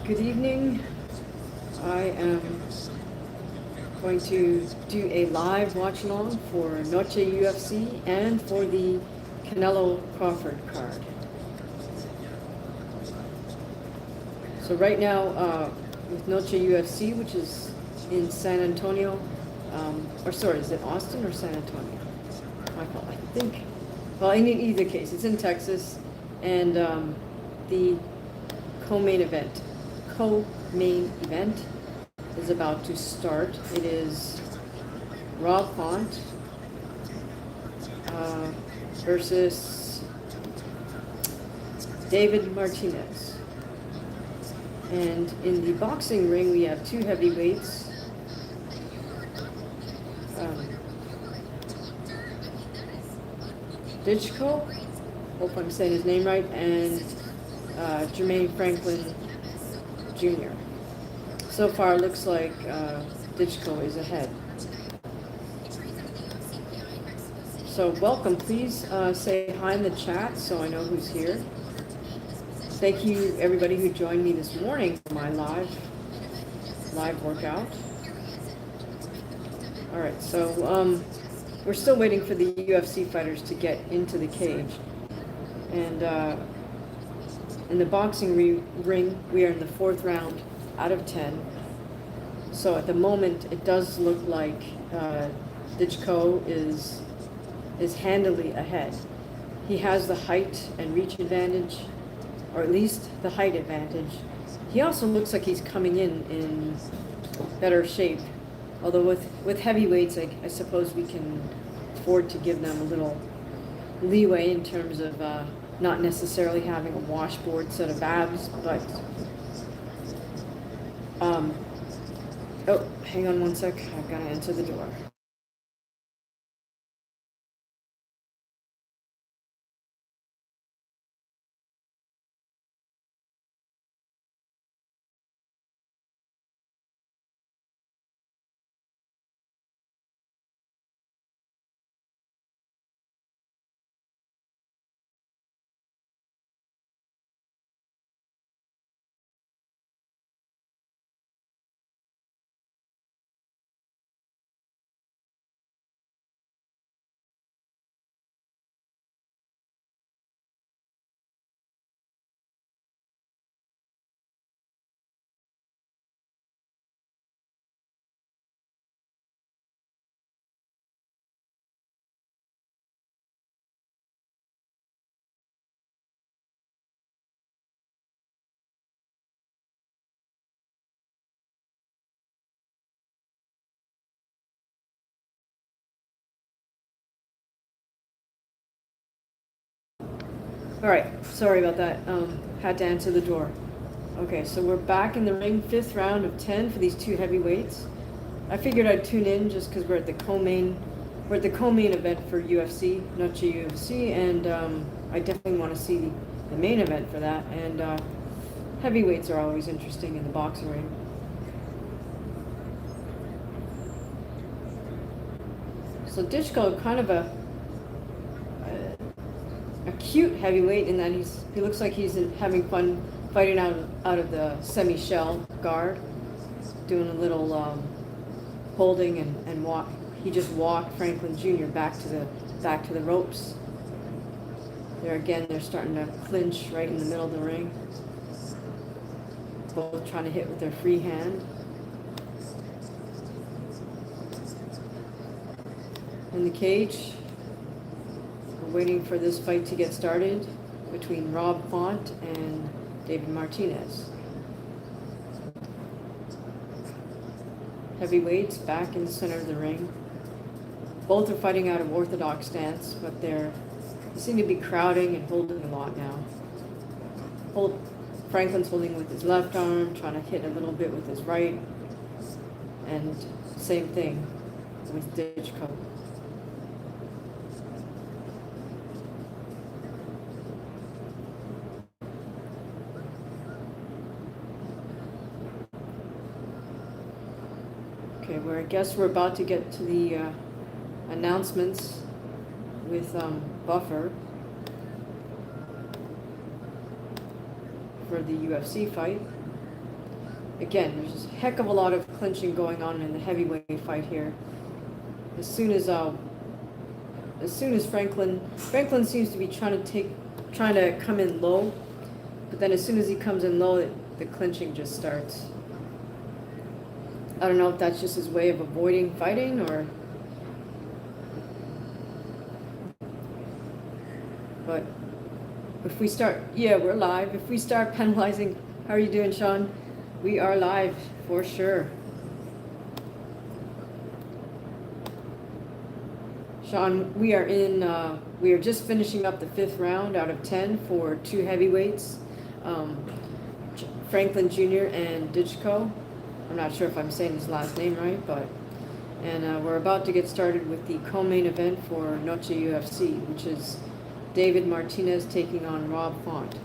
Good evening. I am going to do a live watch along for Noche UFC and for the Canelo Crawford card. So right now with Noche UFC, which is in San Antonio, is it Austin or San Antonio? My fault, I think. Well, in either case, it's in Texas, and the co-main event is about to start. It is Rob Font versus David Martinez. And in the boxing ring, we have two heavyweights. Ditchko, hope I'm saying his name right, and Jermaine Franklin Jr. So far, it looks like Ditchko is ahead. So welcome. Please say hi in the chat so I know who's here. Thank you, everybody who joined me this morning for my live workout. All right, so we're still waiting for the UFC fighters to get into the cage. And in the boxing ring, we are in the 4th round out of 10. So at the moment, it does look like Ditchko is handily ahead. He has the height and reach advantage, or at least the height advantage. He also looks like he's coming in better shape. Although with heavyweights, I suppose we can afford to give them a little leeway in terms of not necessarily having a washboard set of abs, but oh, hang on one sec, I've got to answer the door. All right, sorry about that. Had to answer the door. Okay, so we're back in the ring, 5th round of 10 for these two heavyweights. I figured I'd tune in just because we're at the co-main event for UFC, Noche UFC, and I definitely want to see the main event for that. And heavyweights are always interesting in the boxing ring. So Ditchko, kind of a cute heavyweight in that he looks like he's having fun fighting out of the semi-shell guard, doing a little holding and walk. He just walked Franklin Jr. back to the ropes. There again, they're starting to clinch right in the middle of the ring. Both trying to hit with their free hand. In the cage, we're waiting for this fight to get started between Rob Font and David Martinez. Heavyweights back in the center of the ring. Both are fighting out of orthodox stance, but they seem to be crowding and holding a lot now. Franklin's holding with his left arm, trying to hit a little bit with his right, and same thing with Ditchko. Okay, I guess we're about to get to the announcements with Buffer for the UFC fight. Again, there's a heck of a lot of clinching going on in the heavyweight fight here. As soon as Franklin seems to be trying to come in low, but then as soon as he comes in low, the clinching just starts. I don't know if that's just his way of avoiding fighting or. But if we start, yeah, we're live. If we start penalizing, how are you doing, Sean? We are live for sure. Sean, we are just finishing up the 5th round out of 10 for 2 heavyweights, Franklin Jr. and Ditchko. I'm not sure if I'm saying his last name right, and we're about to get started with the co-main event for Noche UFC, which is David Martinez taking on Rob Font.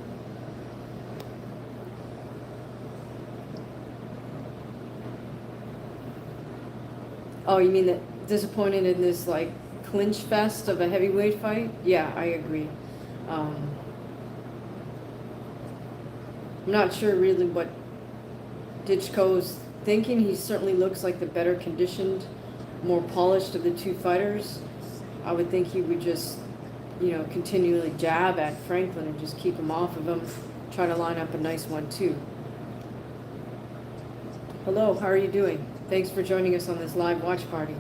Oh, you mean that disappointed in this like clinch fest of a heavyweight fight? Yeah, I agree. I'm not sure really what Ditchko's thinking. He certainly looks like the better conditioned, more polished of the 2 fighters. I would think he would just, continually jab at Franklin and just keep him off of him, try to line up a nice 1-2. Hello, how are you doing? Thanks for joining us on this live watch party.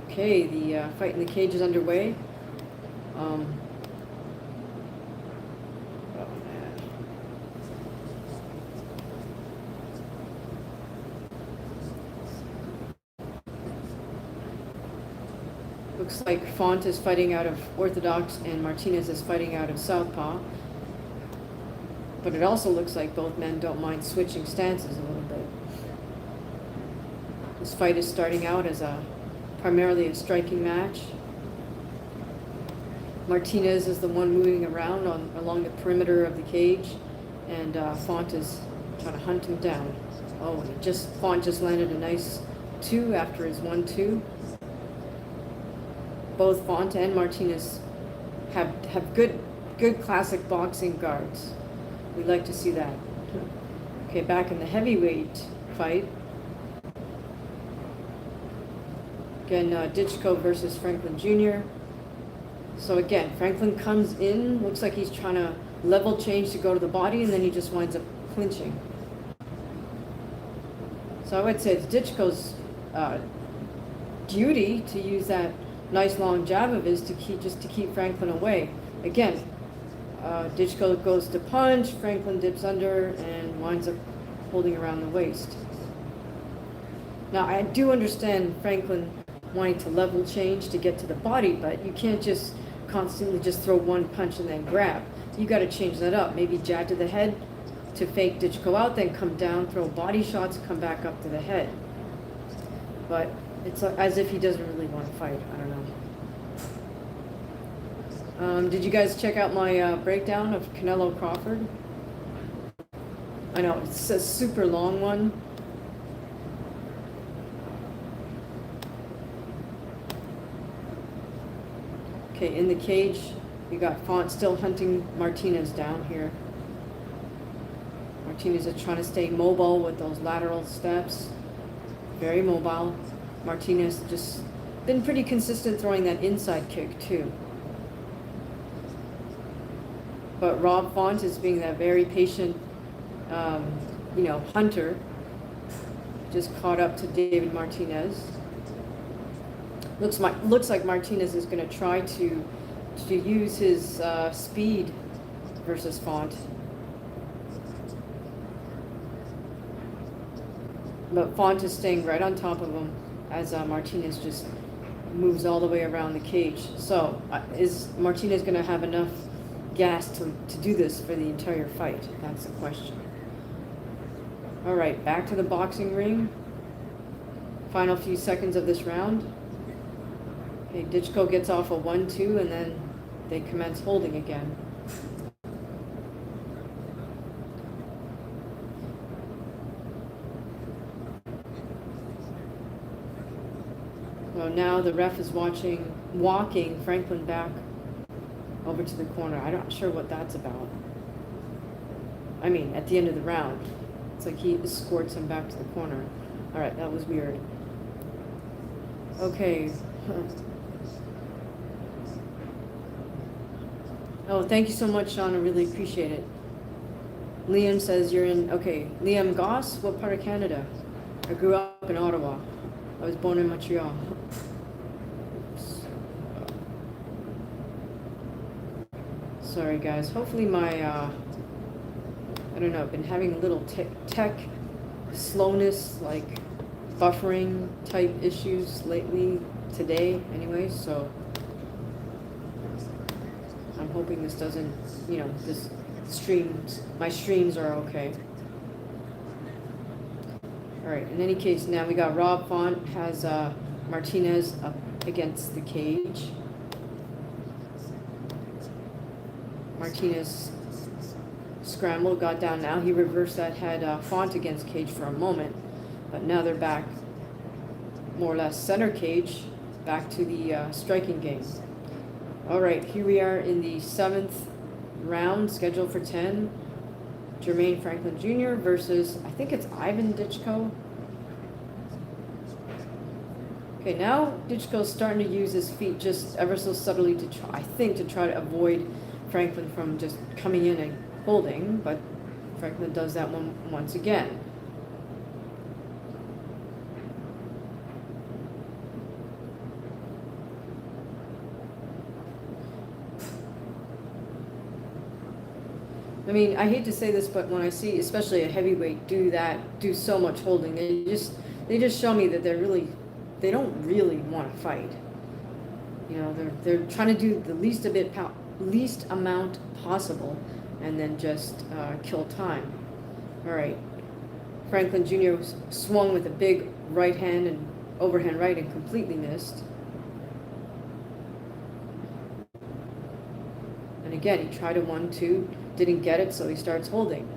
Okay, the fight in the cage is underway. Oh man. Looks like Font is fighting out of orthodox and Martinez is fighting out of southpaw. But it also looks like both men don't mind switching stances a little bit. This fight is starting out as primarily a striking match. Martinez is the one moving around along the perimeter of the cage, and Font is trying to hunt him down. Oh, Font just landed a nice 2 after his 1-2. Both Font and Martinez have good classic boxing guards. We'd like to see that. Okay, back in the heavyweight fight. Again, Ditchko versus Franklin Jr. So again, Franklin comes in, looks like he's trying to level change to go to the body, and then he just winds up clinching. So I would say it's Ditchko's duty to use that nice long jab of his to keep Franklin away. Again, Ditchko goes to punch, Franklin dips under and winds up holding around the waist. Now I do understand Franklin wanting to level change to get to the body, but you can't just constantly just throw one punch and then grab. You got to change that up. Maybe jab to the head to fake Ditchko out, then come down, throw body shots, come back up to the head. But it's as if he doesn't really want to fight. I don't know. Did you guys check out my breakdown of Canelo Crawford? I know, it's a super long one. Okay, in the cage, we got Font still hunting Martinez down here. Martinez is trying to stay mobile with those lateral steps. Very mobile. Martinez just been pretty consistent throwing that inside kick too. But Rob Font is being that very patient, hunter. Just caught up to David Martinez. Looks like Martinez is going to try to use his speed versus Font. But Font is staying right on top of him as Martinez just moves all the way around the cage. So is Martinez going to have enough gas to do this for the entire fight? That's the question. All right, back to the boxing ring. Final few seconds of this round. Okay, Ditchko gets off a 1-2 and then they commence holding again. So now the ref is walking Franklin back over to the corner. I'm not sure what that's about. I mean, at the end of the round. It's like he escorts him back to the corner. All right, that was weird. Okay. Oh, thank you so much, Sean. I really appreciate it. Liam says you're in, okay. Liam Goss, what part of Canada? I grew up in Ottawa. I was born in Montreal. Oops. Sorry, guys. Hopefully my, I don't know, I've been having a little tech slowness, like buffering type issues lately, today anyway, so I'm hoping this doesn't, you know, my streams are okay. All right, in any case, now we got Rob Font has Martinez up against the cage. Martinez scrambled, got down now. He reversed that, had Font against cage for a moment, but now they're back more or less center cage, back to the striking game. All right, here we are in the 7th round, scheduled for 10. Jermaine Franklin Jr. versus, I think it's Ivan Ditchko. Okay, now Ditchko's starting to use his feet just ever so subtly to try, I think, to try to avoid Franklin from just coming in and holding, but Franklin does that one once again. I mean, I hate to say this, but when I see, especially a heavyweight, do so much holding, they just show me that they don't really want to fight. You know, they're trying to do the least amount possible, and then just kill time. All right, Franklin Jr. swung with a big right hand and overhand right and completely missed. And again, he tried a 1-2. Didn't get it, so he starts holding.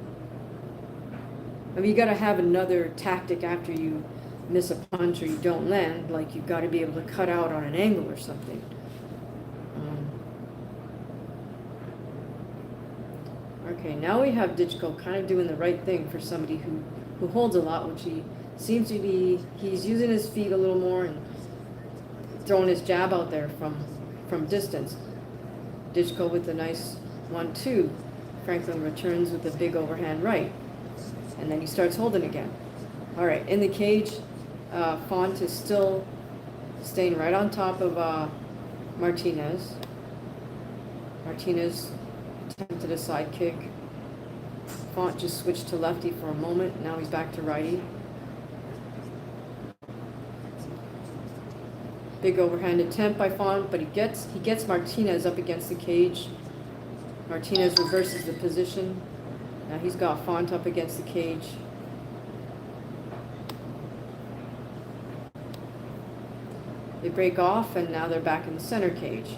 I mean, you got to have another tactic after you miss a punch or you don't land. Like, you've got to be able to cut out on an angle or something. Okay, now we have Ditchko kind of doing the right thing for somebody who holds a lot, which he seems to be. He's using his feet a little more and throwing his jab out there from distance. Ditchko with a nice 1-2. Franklin returns with a big overhand right, and then he starts holding again. All right, in the cage, Font is still staying right on top of Martinez. Martinez attempted a side kick. Font just switched to lefty for a moment. Now he's back to righty. Big overhand attempt by Font, but he gets Martinez up against the cage. Martinez reverses the position. Now he's got Font up against the cage. They break off, and now they're back in the center cage.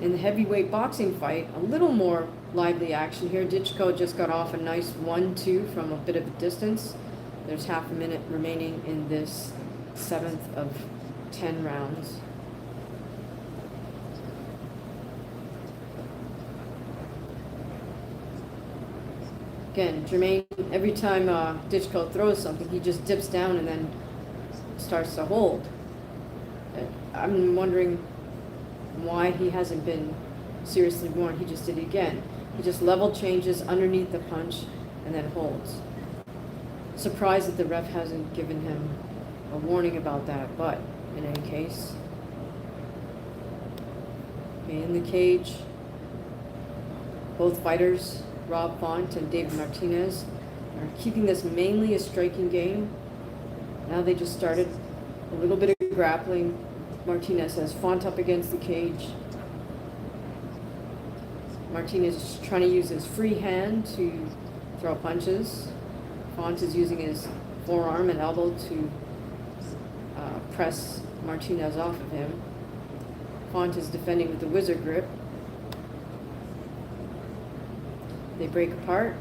In the heavyweight boxing fight, a little more lively action here. Ditchko just got off a nice 1-2 from a bit of a distance. There's half a minute remaining in this 7th of 10 rounds. Again, Jermaine, every time Ditchko throws something, he just dips down and then starts to hold. I'm wondering why he hasn't been seriously warned. He just did it again. He just level changes underneath the punch and then holds. Surprised that the ref hasn't given him a warning about that, but in any case. Okay, in the cage, both fighters, Rob Font and David Martinez, are keeping this mainly a striking game. Now they just started a little bit of grappling. Martinez has Font up against the cage. Martinez is trying to use his free hand to throw punches. Font is using his forearm and elbow to press Martinez off of him. Font is defending with the wizard grip. They break apart.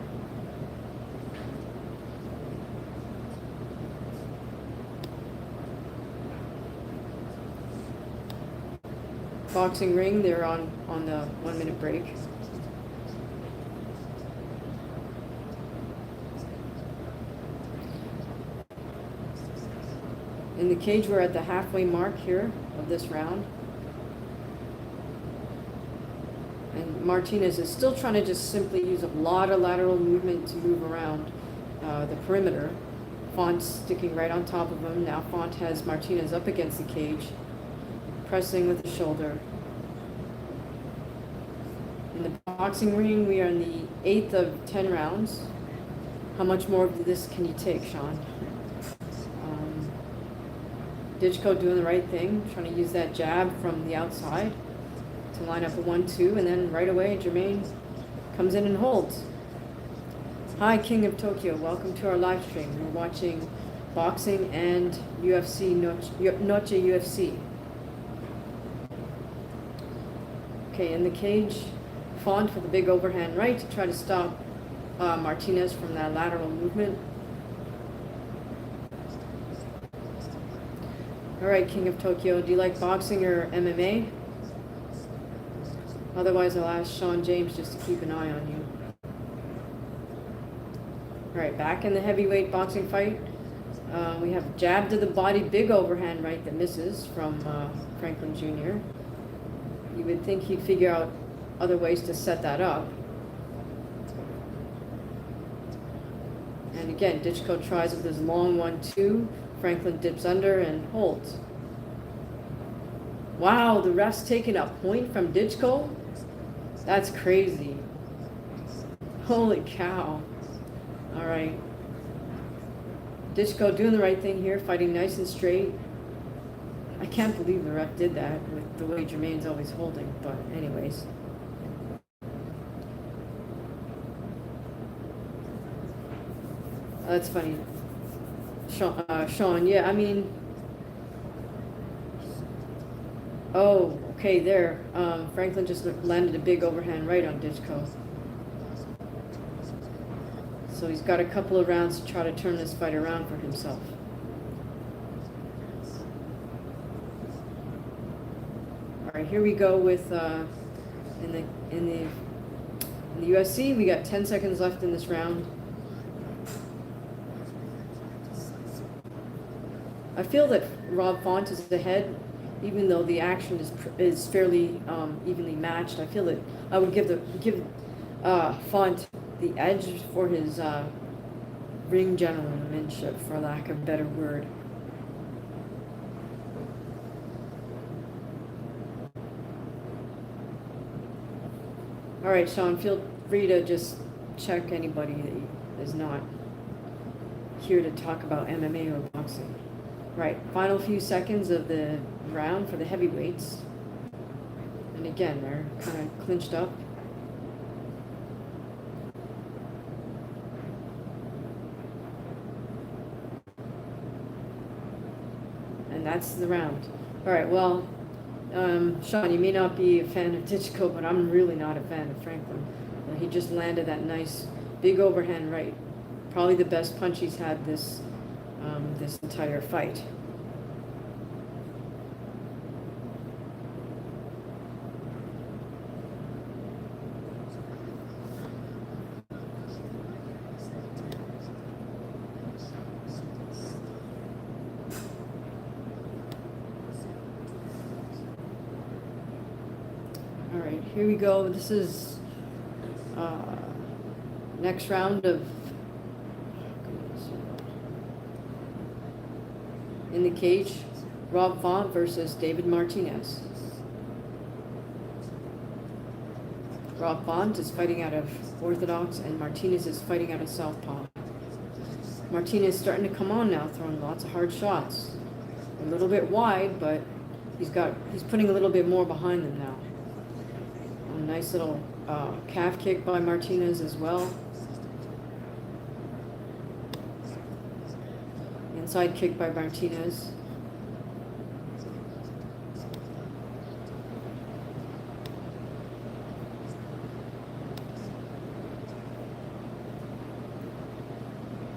boxing ring. They're on the 1 minute break. In the cage, we're at the halfway mark here of this round. And Martinez is still trying to just simply use a lot of lateral movement to move around the perimeter. Font's sticking right on top of him. Now Font has Martinez up against the cage, pressing with the shoulder. In the boxing ring, we are in the 8th of 10 rounds. How much more of this can you take, Sean? Ditchko doing the right thing, trying to use that jab from the outside to line up a 1-2, and then right away Jermaine comes in and holds. Hi, King of Tokyo. Welcome to our live stream. We're watching boxing and UFC, Noche UFC. Okay, in the cage, Font with a big overhand right to try to stop Martinez from that lateral movement. All right, King of Tokyo, do you like boxing or MMA? Otherwise, I'll ask Sean James just to keep an eye on you. All right, back in the heavyweight boxing fight. We have jab to the body, big overhand right that misses from Franklin Jr. You would think he'd figure out other ways to set that up. And again, Ditchko tries with his long 1-2. Franklin dips under and holds. Wow, the ref's taking a point from Ditchko? That's crazy. Holy cow. All right. Ditchko doing the right thing here, fighting nice and straight. I can't believe the ref did that with the way Jermaine's always holding, but anyways. That's funny. Sean, yeah, I mean, oh, okay, there. Franklin just landed a big overhand right on Ditchko. So he's got a couple of rounds to try to turn this fight around for himself. All right, here we go with in the UFC. We got 10 seconds left in this round. I feel that Rob Font is ahead, even though the action is fairly evenly matched. I feel that I would give Font the edge for his ring gentlemanship, for lack of a better word. All right, Sean, feel free to just check anybody that is not here to talk about MMA or boxing. Right, final few seconds of the round for the heavyweights. And again, they're kind of clinched up. And that's the round. All right, well, Sean, you may not be a fan of Ditchko, but I'm really not a fan of Franklin. He just landed that nice big overhand right. Probably the best punch he's had this entire fight. All right, here we go. This is next round of in the cage, Rob Font versus David Martinez. Rob Font is fighting out of orthodox and Martinez is fighting out of southpaw. Martinez is starting to come on now, throwing lots of hard shots. A little bit wide, but he's putting a little bit more behind them now. A nice little calf kick by Martinez as well. Inside kick by Martinez.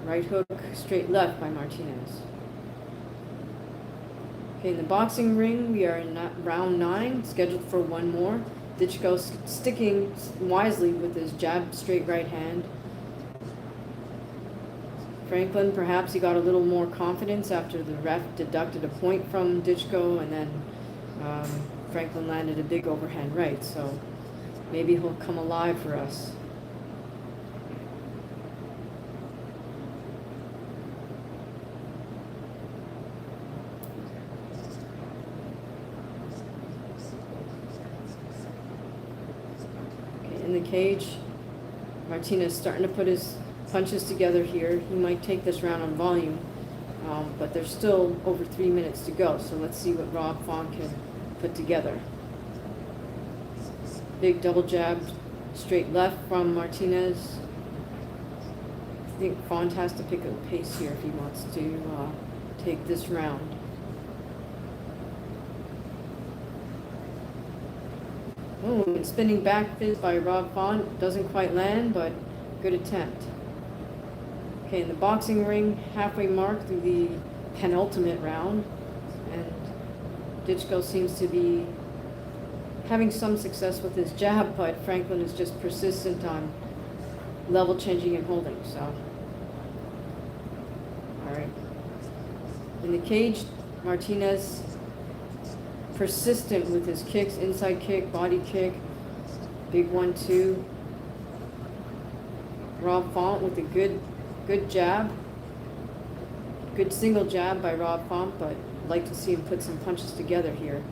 Right hook, straight left by Martinez. Okay, in the boxing ring, we are in round 9, scheduled for one more. Ditchko sticking wisely with his jab straight right hand. Franklin, perhaps he got a little more confidence after the ref deducted a point from Ditchko, and then Franklin landed a big overhand right, so maybe he'll come alive for us. Okay, in the cage, Martinez starting to put his punches together here. He might take this round on volume, but there's still over 3 minutes to go, so let's see what Rob Font can put together. Big double jab, straight left from Martinez. I think Font has to pick up pace here if he wants to take this round. Oh, spinning back fist by Rob Font doesn't quite land, but good attempt. Okay, in the boxing ring, halfway mark through the penultimate round, and Ditchko seems to be having some success with his jab, but Franklin is just persistent on level changing and holding, so. All right. In the cage, Martinez persistent with his kicks, inside kick, body kick, big 1-2. Rob Font with a good jab. Good single jab by Rob Font, but I'd like to see him put some punches together here.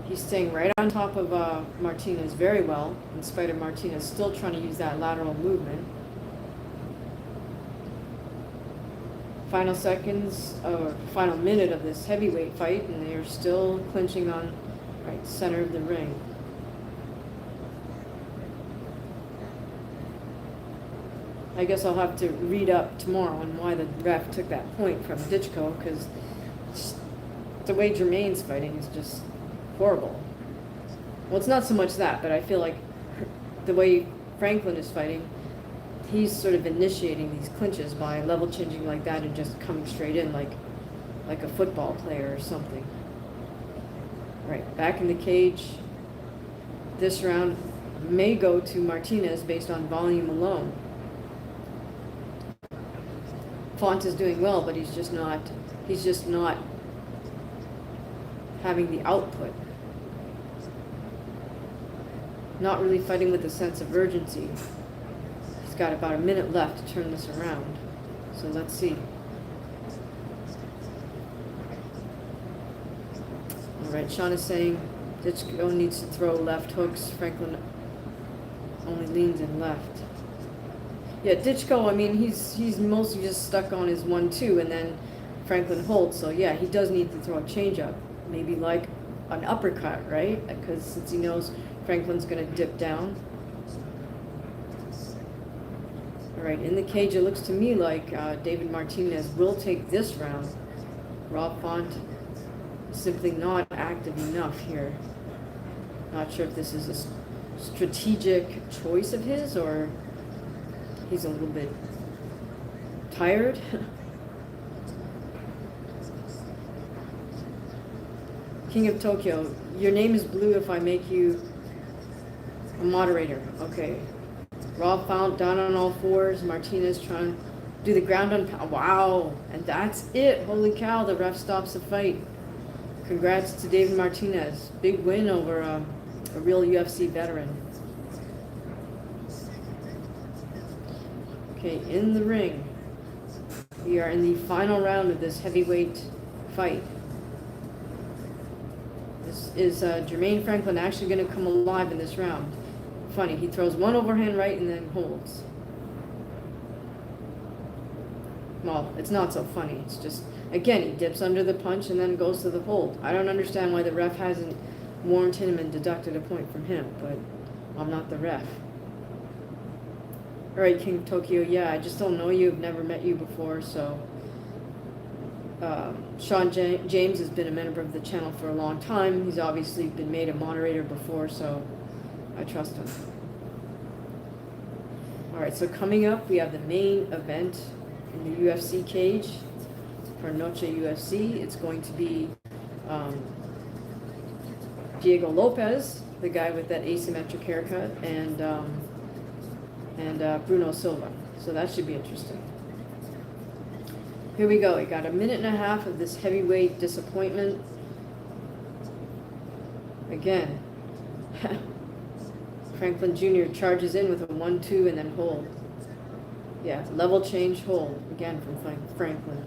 He's staying right on top of Martinez very well, in spite of Martinez still trying to use that lateral movement. Final seconds, or final minute of this heavyweight fight, and they are still clinching on right center of the ring. I guess I'll have to read up tomorrow on why the ref took that point from Ditchko, because the way Jermaine's fighting is just horrible. Well, it's not so much that, but I feel like the way Franklin is fighting, he's sort of initiating these clinches by level changing like that and just coming straight in like a football player or something. Right, back in the cage. This round may go to Martinez based on volume alone. Font is doing well, but he's just not having the output. Not really fighting with a sense of urgency. He's got about a minute left to turn this around. So let's see. All right, Sean is saying Ditchko needs to throw left hooks. Franklin only leans in left. Yeah, Ditchko, I mean, he's mostly just stuck on his 1-2, and then Franklin holds. So yeah, he does need to throw a changeup, maybe like an uppercut, right? Because since he knows Franklin's going to dip down. All right, in the cage, it looks to me like David Martinez will take this round. Rob Font is simply not active enough here. Not sure if this is a strategic choice of his or he's a little bit tired. King of Tokyo, your name is blue if I make you a moderator. Okay. Rob Font down on all fours. Martinez trying to do the ground on pound. Wow. And that's it. Holy cow. The ref stops the fight. Congrats to David Martinez. Big win over a real UFC veteran. Okay, in the ring. We are in the final round of this heavyweight fight. Is Jermaine Franklin actually going to come alive in this round? Funny, he throws one overhand right and then holds. Well, it's not so funny. It's just, again, he dips under the punch and then goes to the hold. I don't understand why the ref hasn't warned him and deducted a point from him, but I'm not the ref. All right, King of Tokyo, yeah, I just don't know you. I've never met you before, so... Sean James has been a member of the channel for a long time. He's obviously been made a moderator before, so I trust him. All right, so coming up, we have the main event in the UFC cage. for Noche UFC. It's going to be Diego Lopes, the guy with that asymmetric haircut, and Bruno Silva. So that should be interesting. Here we go. We got a minute and a half of this heavyweight disappointment. Again, Franklin Jr. charges in with a 1-2 and then hold. Yeah, level change hold again from Franklin.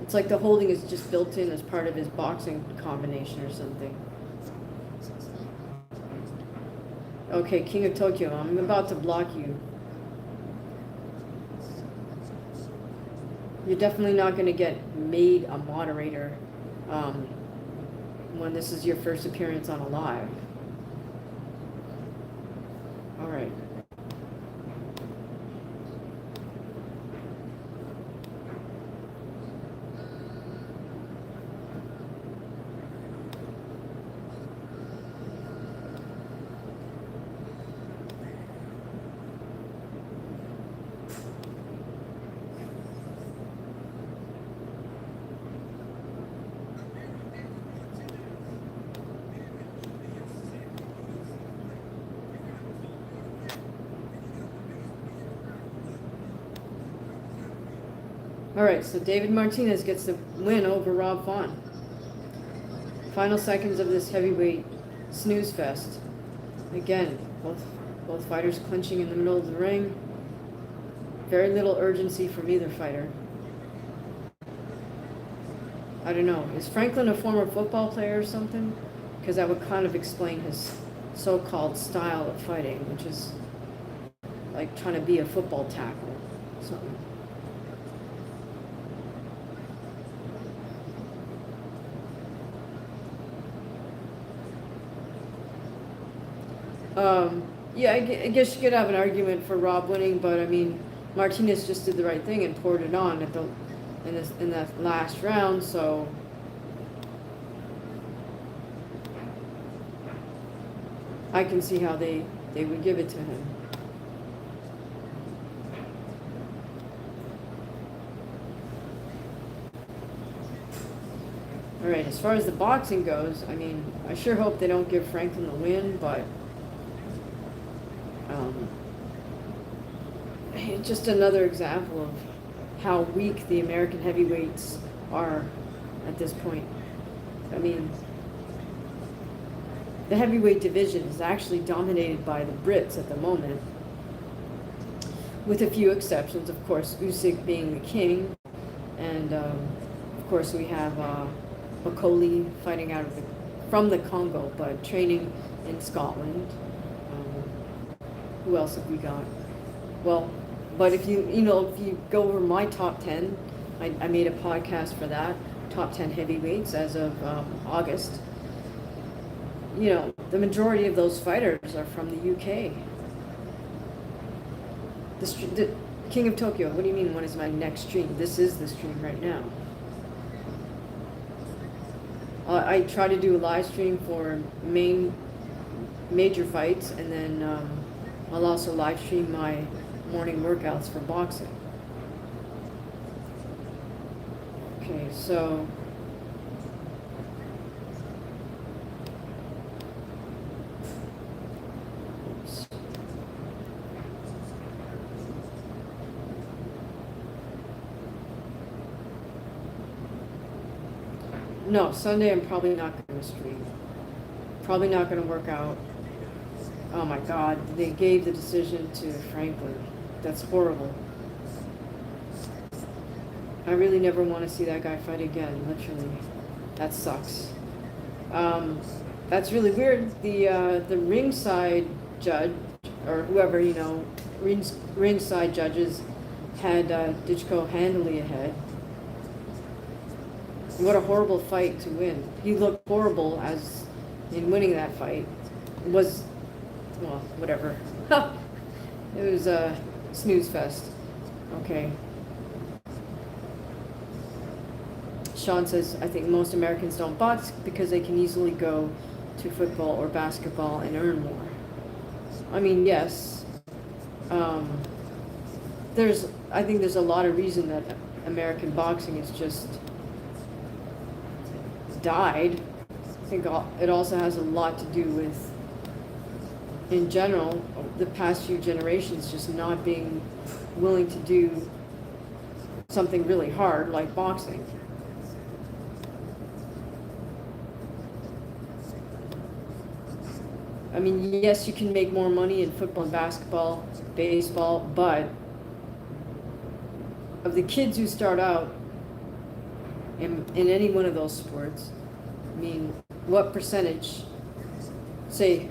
It's like the holding is just built in as part of his boxing combination or something. Okay, King of Tokyo, I'm about to block you. You're definitely not going to get made a moderator when this is your first appearance on a live. All right. All right, so David Martinez gets the win over Rob Font. Final seconds of this heavyweight snooze fest. Again, both fighters clinching in the middle of the ring. Very little urgency from either fighter. I don't know. Is Franklin a former football player or something? Because that would kind of explain his so-called style of fighting, which is like trying to be a football tackle or something. Yeah, I guess you could have an argument for Rob winning, but I mean, Martinez just did the right thing and poured it on at in that last round, so I can see how they would give it to him. All right, as far as the boxing goes, I mean, I sure hope they don't give Franklin the win, but just another example of how weak the American heavyweights are at this point. I mean, the heavyweight division is actually dominated by the Brits at the moment, with a few exceptions, of course, Usyk being the king, and of course we have Makoli fighting from the Congo, but training in Scotland. Who else have we got? Well, but if you go over my top 10, I made a podcast for that, top 10 heavyweights as of August. You know, the majority of those fighters are from the UK. The King of Tokyo, what do you mean, when is my next stream? This is the stream right now. I try to do a live stream for major fights, and then I'll also live stream my morning workouts for boxing. Okay, so no, Sunday I'm probably not going to stream. Probably not going to work out. Oh my God, they gave the decision to Franklin. That's horrible. I really never want to see that guy fight again, literally. That sucks. That's really weird. The ringside judge, or whoever, ringside judges had Ditchko handily ahead. What a horrible fight to win. He looked horrible as in winning that fight. It was, well, whatever. It was a snooze fest. Okay. Sean says, I think most Americans don't box because they can easily go to football or basketball and earn more. I mean, yes. There's I think there's a lot of reason that American boxing has just died. I think it also has a lot to do with, in general, the past few generations just not being willing to do something really hard like boxing. I mean, yes, you can make more money in football and basketball, baseball, but of the kids who start out in any one of those sports, I mean, what percentage, say,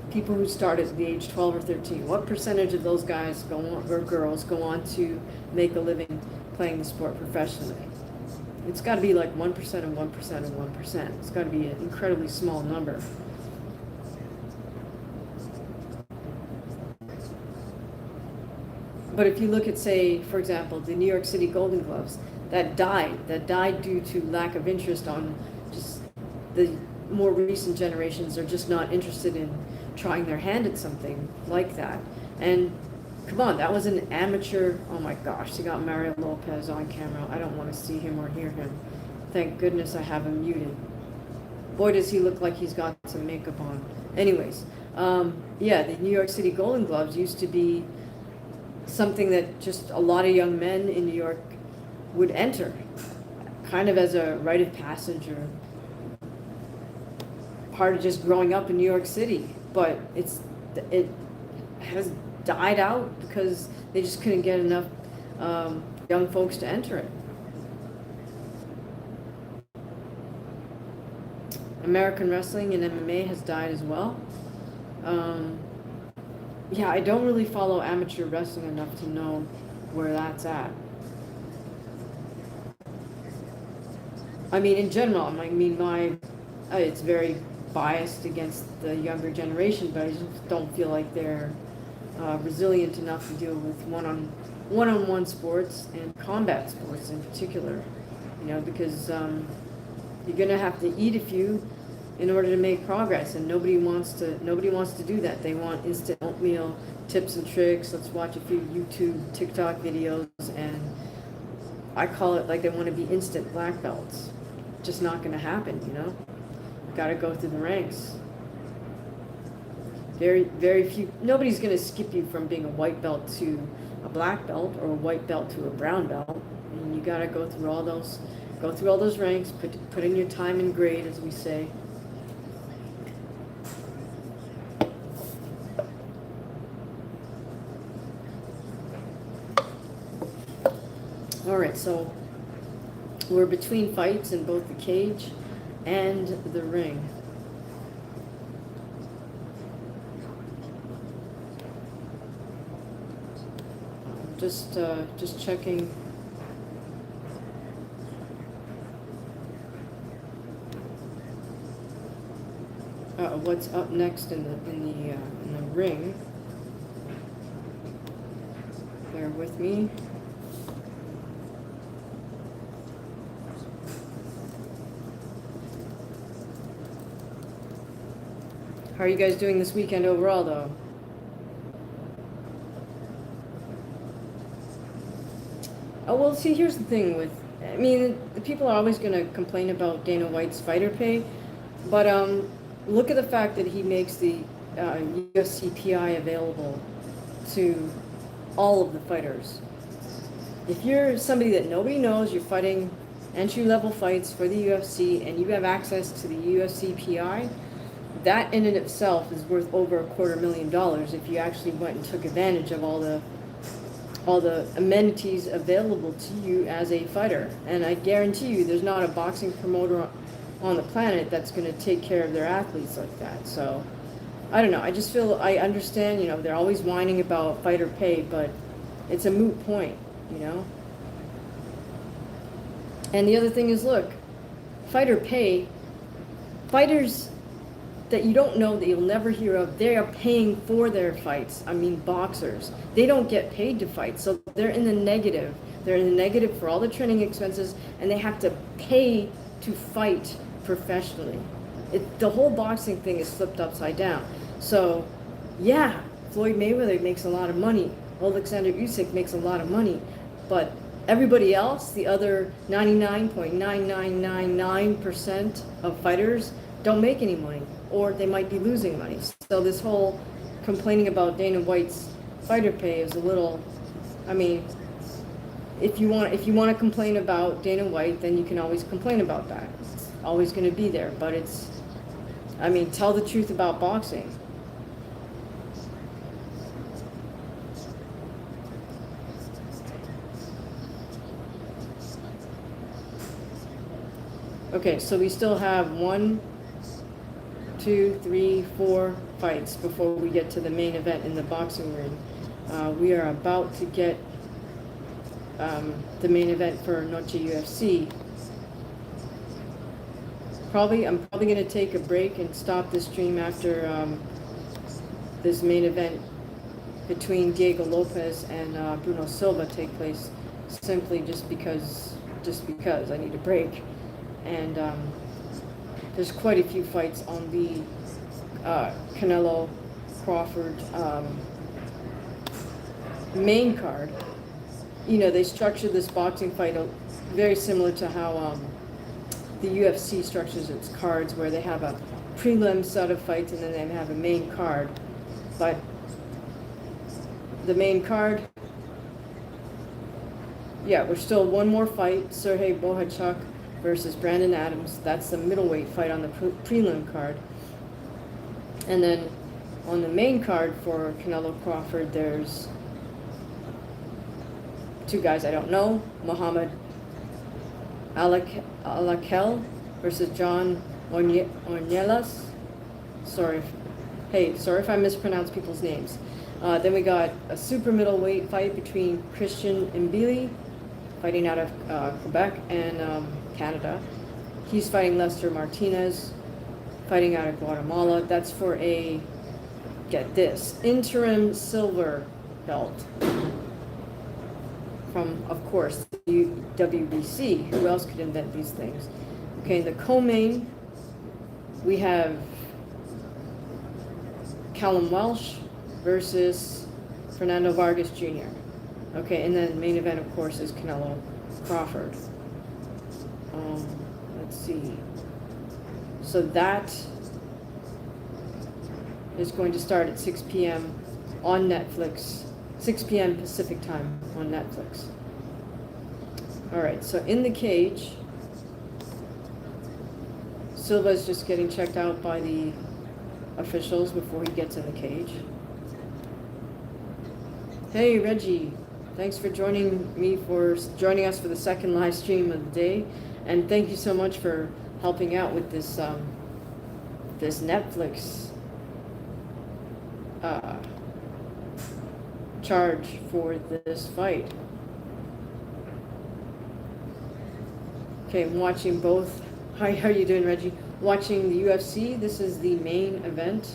people who start at the age 12 or 13, what percentage of those guys go on, or girls go on to make a living playing the sport professionally? It's got to be like 1% and 1% and 1%. It's got to be an incredibly small number. But if you look at, say, for example, the New York City Golden Gloves, that died due to lack of interest on just the more recent generations are just not interested in trying their hand at something like that. And come on, that was an amateur. Oh my gosh, they got Mario Lopes on camera. I don't want to see him or hear him. Thank goodness I have him muted. Boy, does he look like he's got some makeup on. Anyways, yeah, the New York City Golden Gloves used to be something that just a lot of young men in New York would enter, kind of as a rite of passage or part of just growing up in New York City. But it has died out because they just couldn't get enough young folks to enter it. American wrestling and MMA has died as well. Yeah, I don't really follow amateur wrestling enough to know where that's at. I mean, in general, I mean, it's very biased against the younger generation, but I just don't feel like they're resilient enough to deal with one-on-one sports and combat sports in particular. You know, because you're gonna have to eat a few in order to make progress, and nobody wants to do that. They want instant oatmeal tips and tricks. Let's watch a few YouTube, TikTok videos, and I call it like they want to be instant black belts. Just not going to happen, you know. Got to go through the ranks. Very, very few. Nobody's going to skip you from being a white belt to a black belt or a white belt to a brown belt. And you got to go through all those ranks. Put in your time and grade, as we say. All right, so we're between fights in both the cage and the ring. Just checking. What's up next in the ring? Bear with me. How are you guys doing this weekend overall, though? Oh, well, see, here's the thing with, I mean, the people are always going to complain about Dana White's fighter pay, but look at the fact that he makes the UFC PI available to all of the fighters. If you're somebody that nobody knows, you're fighting entry-level fights for the UFC, and you have access to the UFC PI, that in and of itself is worth over $250,000 if you actually went and took advantage of all the amenities available to you as a fighter. And I guarantee you there's not a boxing promoter on the planet that's going to take care of their athletes like that. So I don't know, I just feel, I understand, you know, they're always whining about fighter pay, but it's a moot point, you know. And the other thing is, look, fighter pay, fighters that you don't know, that you'll never hear of, they are paying for their fights. I mean, boxers, they don't get paid to fight, so they're in the negative. They're in the negative for all the training expenses, and they have to pay to fight professionally. The whole boxing thing is flipped upside down. So, yeah, Floyd Mayweather makes a lot of money, Alexander Usyk makes a lot of money, but everybody else, the other 99.9999% of fighters, don't make any money, or they might be losing money. So this whole complaining about Dana White's fighter pay is a little, I mean, if you want to complain about Dana White, then you can always complain about that. It's always going to be there, but it's, I mean, tell the truth about boxing. Okay, so we still have 1, 2, 3, 4 fights before we get to the main event in the boxing ring. We are about to get the main event for Noche UFC. I'm probably going to take a break and stop the stream after this main event between Diego Lopes and Bruno Silva take place, simply just because I need a break. And there's quite a few fights on the Canelo Crawford main card. You know, they structured this boxing fight very similar to how the UFC structures its cards, where they have a prelim set of fights and then they have a main card. But the main card, yeah, we're still one more fight, Sergey Bohachuk versus Brandon Adams. That's the middleweight fight on the prelim card. And then on the main card for Canelo Crawford, there's 2 guys I don't know, Muhammad Alakel versus John Ornelas. Sorry if I mispronounce people's names. Then we got a super middleweight fight between Christian Mbili, fighting out of Quebec and Canada. He's fighting Lester Martinez, fighting out of Guatemala. That's for a, get this, interim silver belt from, of course, the WBC. Who else could invent these things? Okay, in the co-main, we have Callum Welsh versus Fernando Vargas Jr. Okay, and then the main event, of course, is Canelo Crawford. Let's see. So that is going to start at 6 p.m. on Netflix. 6 p.m. Pacific time on Netflix. All right, so in the cage, Silva is just getting checked out by the officials before he gets in the cage. Hey, Reggie. Thanks for joining us for the second live stream of the day, and thank you so much for helping out with this this Netflix charge for this fight. Okay, I'm watching both. Hi, how are you doing, Reggie? Watching the UFC. This is the main event.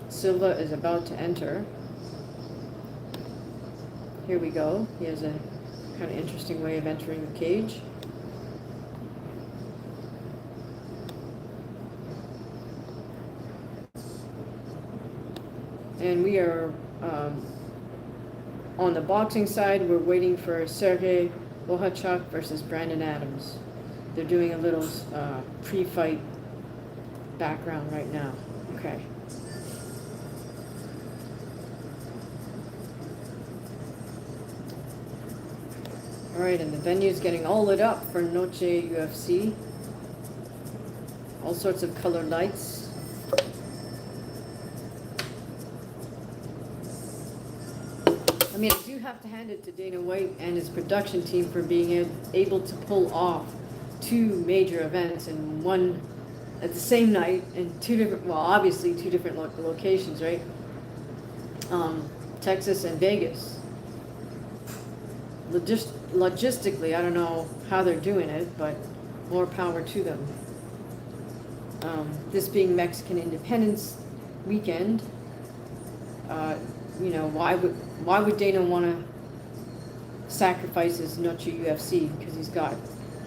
Silva is about to enter. Here we go. He has a kind of interesting way of entering the cage. And we are on the boxing side. We're waiting for Sergey Bohachuk versus Brandon Adams. They're doing a little pre-fight background right now. Okay. All right, and the venue's getting all lit up for Noche UFC. All sorts of colored lights. I mean, I do have to hand it to Dana White and his production team for being able to pull off 2 major events in one at the same night in 2 different, well, obviously 2 different locations, right? Texas and Vegas. Logistically, I don't know how they're doing it, but more power to them. This being Mexican Independence Weekend, you know, why would Dana want to sacrifice his Noche UFC? Because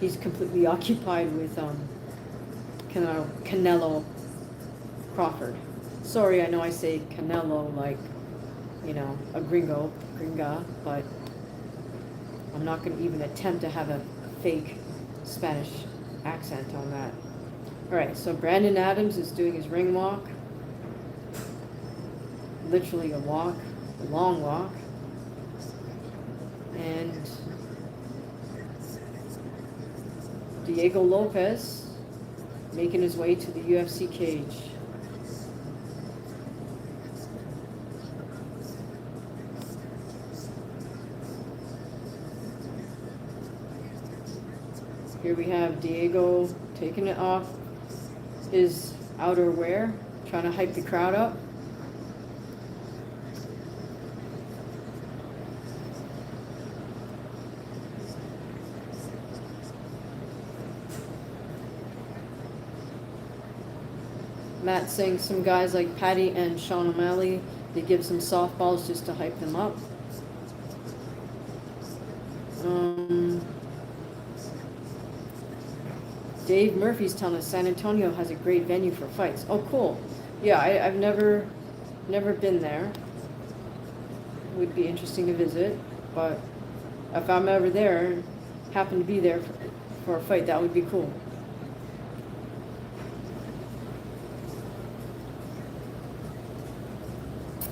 he's completely occupied with Canelo Crawford. Sorry, I know I say Canelo like, you know, a gringa, but I'm not going to even attempt to have a fake Spanish accent on that. All right, so Brandon Adams is doing his ring walk. Literally a walk, a long walk. And Diego Lopes making his way to the UFC cage. Here we have Diego taking it off his outerwear, trying to hype the crowd up. Matt saying some guys like Patty and Sean O'Malley, they give some softballs just to hype them up. Dave Murphy's telling us San Antonio has a great venue for fights. Oh, cool. Yeah, I've never been there. Would be interesting to visit, but if I'm ever there, happen to be there for a fight, that would be cool.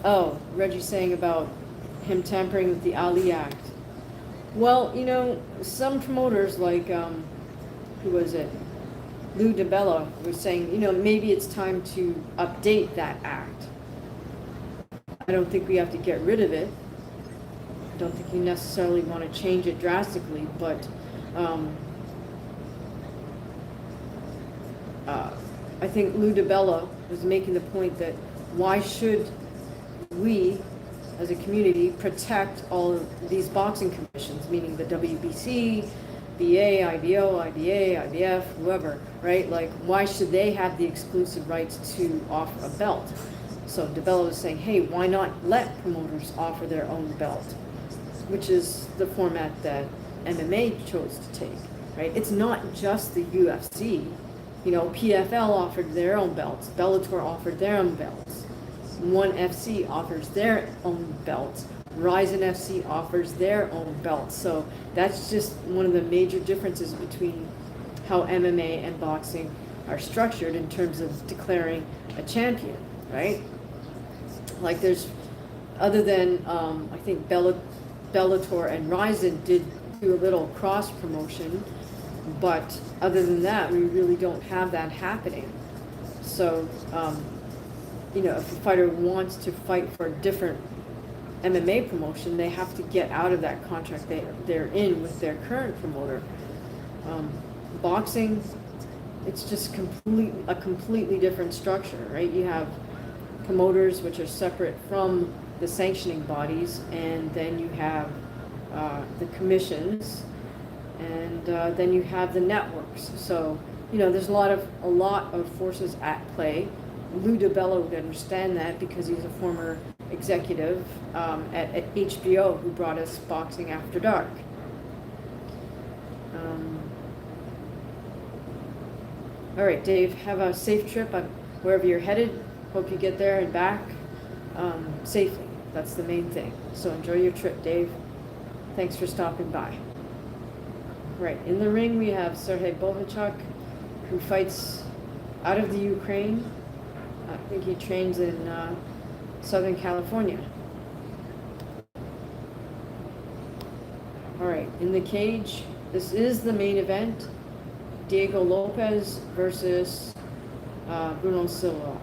Oh, Reggie's saying about him tampering with the Ali Act. Well, you know, some promoters like, who was it? Lou DiBella was saying, you know, maybe it's time to update that act. I don't think we have to get rid of it. I don't think you necessarily want to change it drastically, but I think Lou DiBella was making the point that why should we, as a community, protect all of these boxing commissions, meaning the WBC, BA, IBO, IBA, IBF, whoever, right? Like, why should they have the exclusive rights to offer a belt? So DiBella was saying, hey, why not let promoters offer their own belt? Which is the format that MMA chose to take, right? It's not just the UFC. You know, PFL offered their own belts. Bellator offered their own belts. ONE FC offers their own belts. Ryzen FC offers their own belts. So that's just one of the major differences between how MMA and boxing are structured in terms of declaring a champion, right? Like there's, other than I think Bellator and Ryzen did do a little cross promotion, but other than that, we really don't have that happening. So, you know, if a fighter wants to fight for a different MMA promotion, they have to get out of that contract they're in with their current promoter. Boxing, it's just a completely different structure, right? You have promoters which are separate from the sanctioning bodies, and then you have the commissions, and then you have the networks. So, you know, there's a lot of forces at play. Lou DiBella would understand that because he's a former executive at HBO who brought us Boxing After Dark. All right, Dave, have a safe trip wherever you're headed. Hope you get there and back safely. That's the main thing. So enjoy your trip, Dave. Thanks for stopping by. Right, in the ring we have Sergey Bohachuk, who fights out of the Ukraine. I think he trains in Southern California. All right, in the cage, this is the main event. Diego Lopes versus Bruno Silva.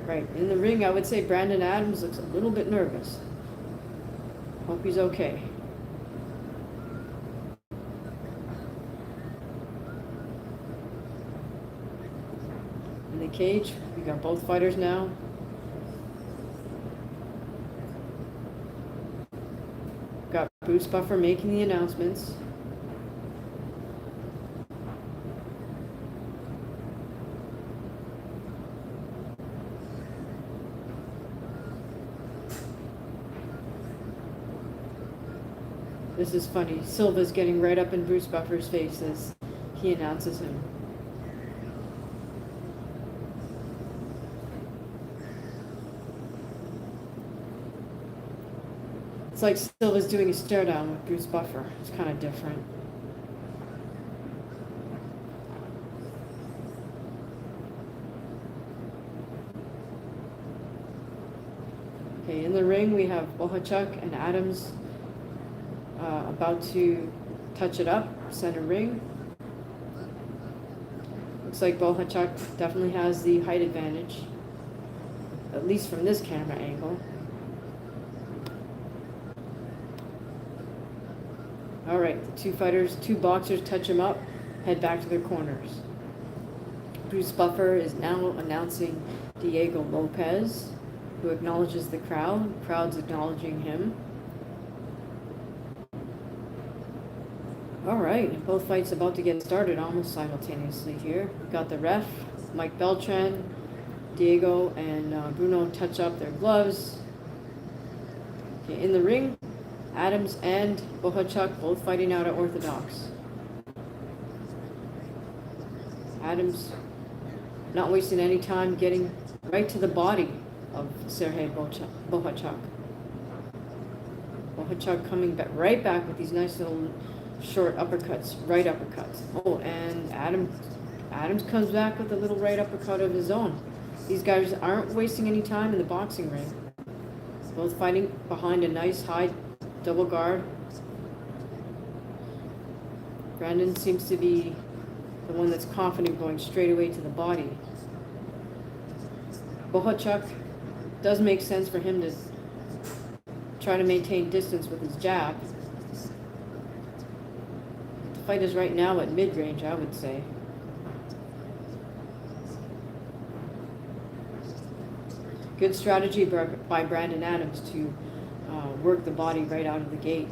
Right, in the ring, I would say Brandon Adams looks a little bit nervous. Hope he's okay. In the cage, we got both fighters now. Got Bruce Buffer making the announcements. This is funny. Silva's getting right up in Bruce Buffer's face as he announces him. It's like Silva's doing a stare down with Bruce Buffer. It's kind of different. Okay, in the ring we have Bohachuk and Adams about to touch it up, center ring. Looks like Bohachuk definitely has the height advantage, at least from this camera angle. All right, the two boxers touch him up, head back to their corners. Bruce Buffer is now announcing Diego Lopes, who acknowledges the crowd. The crowd's acknowledging him. All right, both fights about to get started almost simultaneously here. We've got the ref, Mike Beltran, Diego and Bruno touch up their gloves. Okay, in the ring, Adams and Bohachuk both fighting out at orthodox. Adams not wasting any time, getting right to the body of Sergei Bohachuk. Bohachuk coming back, right back with these nice little short uppercuts, right uppercuts. Oh, and Adams comes back with a little right uppercut of his own. These guys aren't wasting any time in the boxing ring. Both fighting behind a nice high double guard. Brandon seems to be the one that's confident going straight away to the body. Bohachuk does make sense for him to try to maintain distance with his jab. The fight is right now at mid-range, I would say. Good strategy by Brandon Adams to work the body right out of the gate.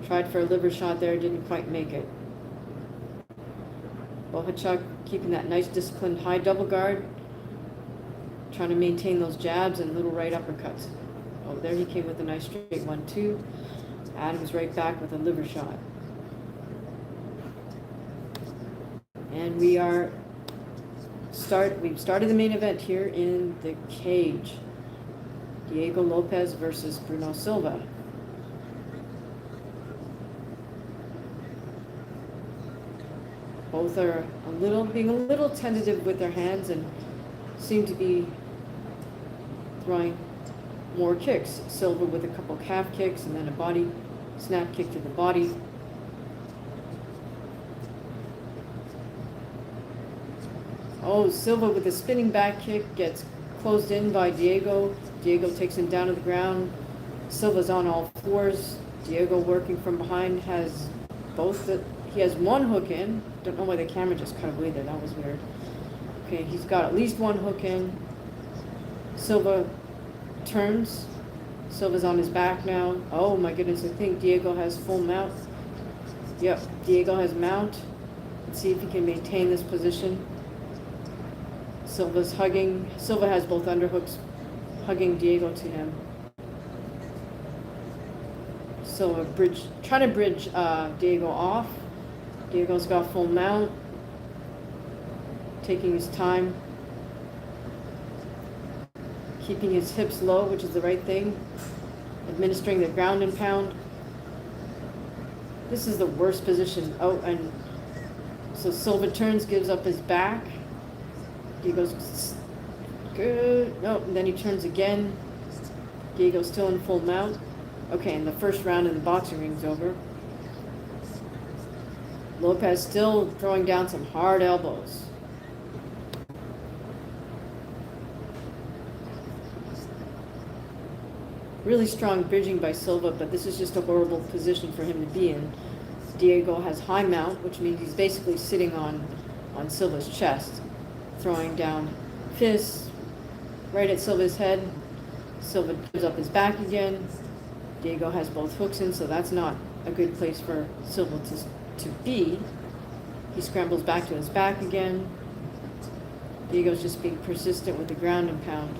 Tried for a liver shot there, didn't quite make it. Bohachuk keeping that nice disciplined high double guard, trying to maintain those jabs and little right uppercuts. Oh, there he came with a nice straight 1-2. Adams right back with a liver shot. And we've started the main event here in the cage. Diego Lopes versus Bruno Silva. Both are being a little tentative with their hands and seem to be throwing more kicks. Silva with a couple calf kicks and then a body snap kick to the body. Oh, Silva with a spinning back kick gets closed in by Diego. Diego takes him down to the ground. Silva's on all fours. Diego working from behind has he has one hook in. Don't know why the camera just cut away there. That was weird. Okay, he's got at least one hook in. Silva turns. Silva's on his back now. Oh my goodness, I think Diego has full mount. Yep, Diego has mount. Let's see if he can maintain this position. Silva's hugging. Silva has both underhooks hugging Diego to him. Silva trying to bridge Diego off. Diego's got full mount. Taking his time. Keeping his hips low, which is the right thing. Administering the ground and pound. This is the worst position. Oh, and so Silva turns, gives up his back. Diego's good. No, and then he turns again. Diego's still in full mount. Okay, and the first round in the boxing ring's over. Lopes still throwing down some hard elbows. Really strong bridging by Silva, but this is just a horrible position for him to be in. Diego has high mount, which means he's basically sitting on Silva's chest, throwing down fists right at Silva's head. Silva gives up his back again. Diego has both hooks in, so that's not a good place for Silva to be. He scrambles back to his back again. Diego's just being persistent with the ground and pound.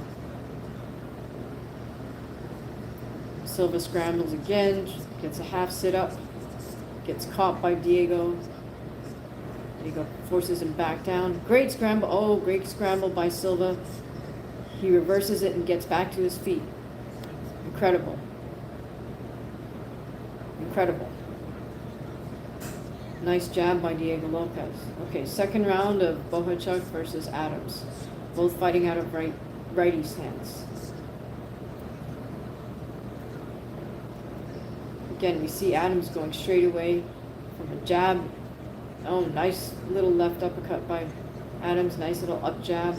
Silva scrambles again, Gets a half sit-up. Gets caught by Diego. Diego forces him back down. Great scramble. Oh, great scramble by Silva. He reverses it and gets back to his feet. Incredible. Incredible. Nice jab by Diego Lopes. Okay, second round of Bohachuk versus Adams. Both fighting out of righty stance. Again, we see Adams going straight away from a jab. Oh, nice little left uppercut by Adams. Nice little up jab.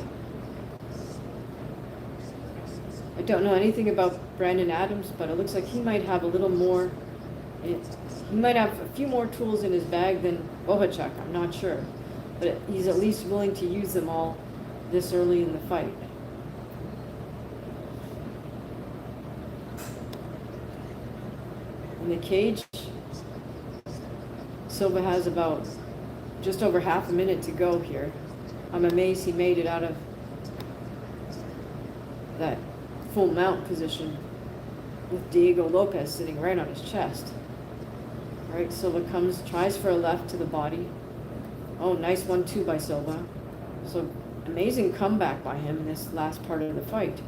I don't know anything about Brandon Adams, but it looks like he might have a little more. He might have a few more tools in his bag than Bohachuk. I'm not sure. But he's at least willing to use them all this early in the fight. In the cage, Silva has about just over half a minute to go here. I'm amazed he made it out of that full mount position with Diego Lopes sitting right on his chest. All right, Silva tries for a left to the body. Oh, nice 1-2 by Silva. So amazing comeback by him in this last part of the fight.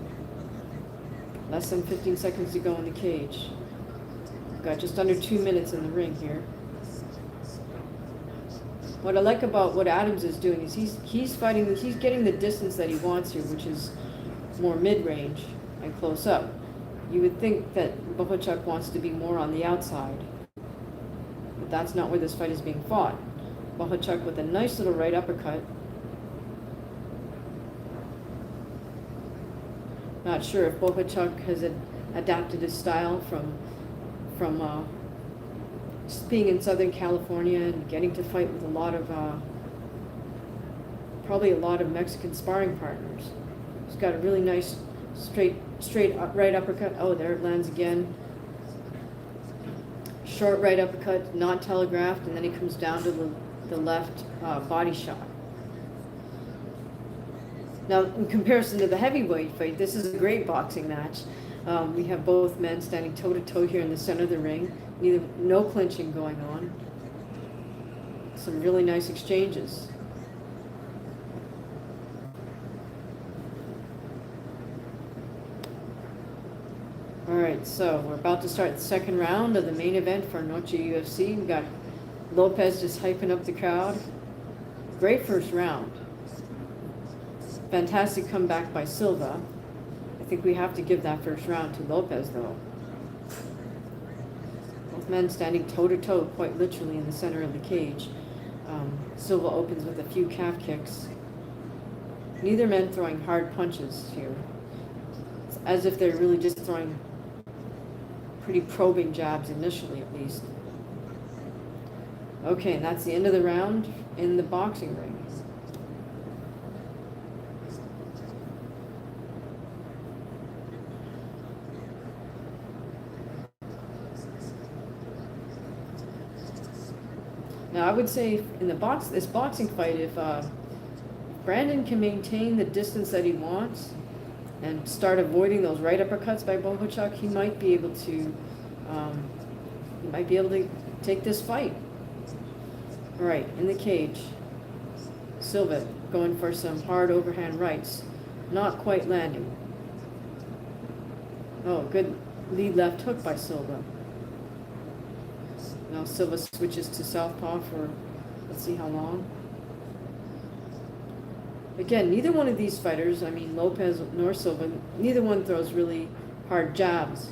Less than 15 seconds to go in the cage. We've got just under 2 minutes in the ring here. What I like about what Adams is doing is he's getting the distance that he wants here, which is more mid-range and close up. You would think that Bohachuk wants to be more on the outside, but that's not where this fight is being fought. Bohachuk with a nice little right uppercut. Not sure if Bohachuk has adapted his style from being in Southern California and getting to fight with a lot of probably a lot of Mexican sparring partners. He's got a really nice straight right uppercut. Oh, there it lands again. Short right uppercut, not telegraphed, and then he comes down to the left body shot. Now, in comparison to the heavyweight fight, this is a great boxing match. We have both men standing toe-to-toe here in the center of the ring. No clinching going on. Some really nice exchanges. All right, so we're about to start the second round of the main event for Noche UFC. We've got Lopes just hyping up the crowd. Great first round. Fantastic comeback by Silva. I think we have to give that first round to Lopes, though. Both men standing toe-to-toe, quite literally, in the center of the cage. Silva opens with a few calf kicks. Neither man throwing hard punches here. It's as if they're really just throwing pretty probing jabs initially, at least. Okay, and that's the end of the round in the boxing ring. Now, I would say in this boxing fight, if Brandon can maintain the distance that he wants and start avoiding those right uppercuts by Bohachuk, he might be able to take this fight. All right, in the cage, Silva going for some hard overhand rights, not quite landing. Oh, good lead left hook by Silva. Now Silva switches to southpaw for, let's see how long. Again, neither one of these fighters, I mean Lopes nor Silva, neither one throws really hard jabs.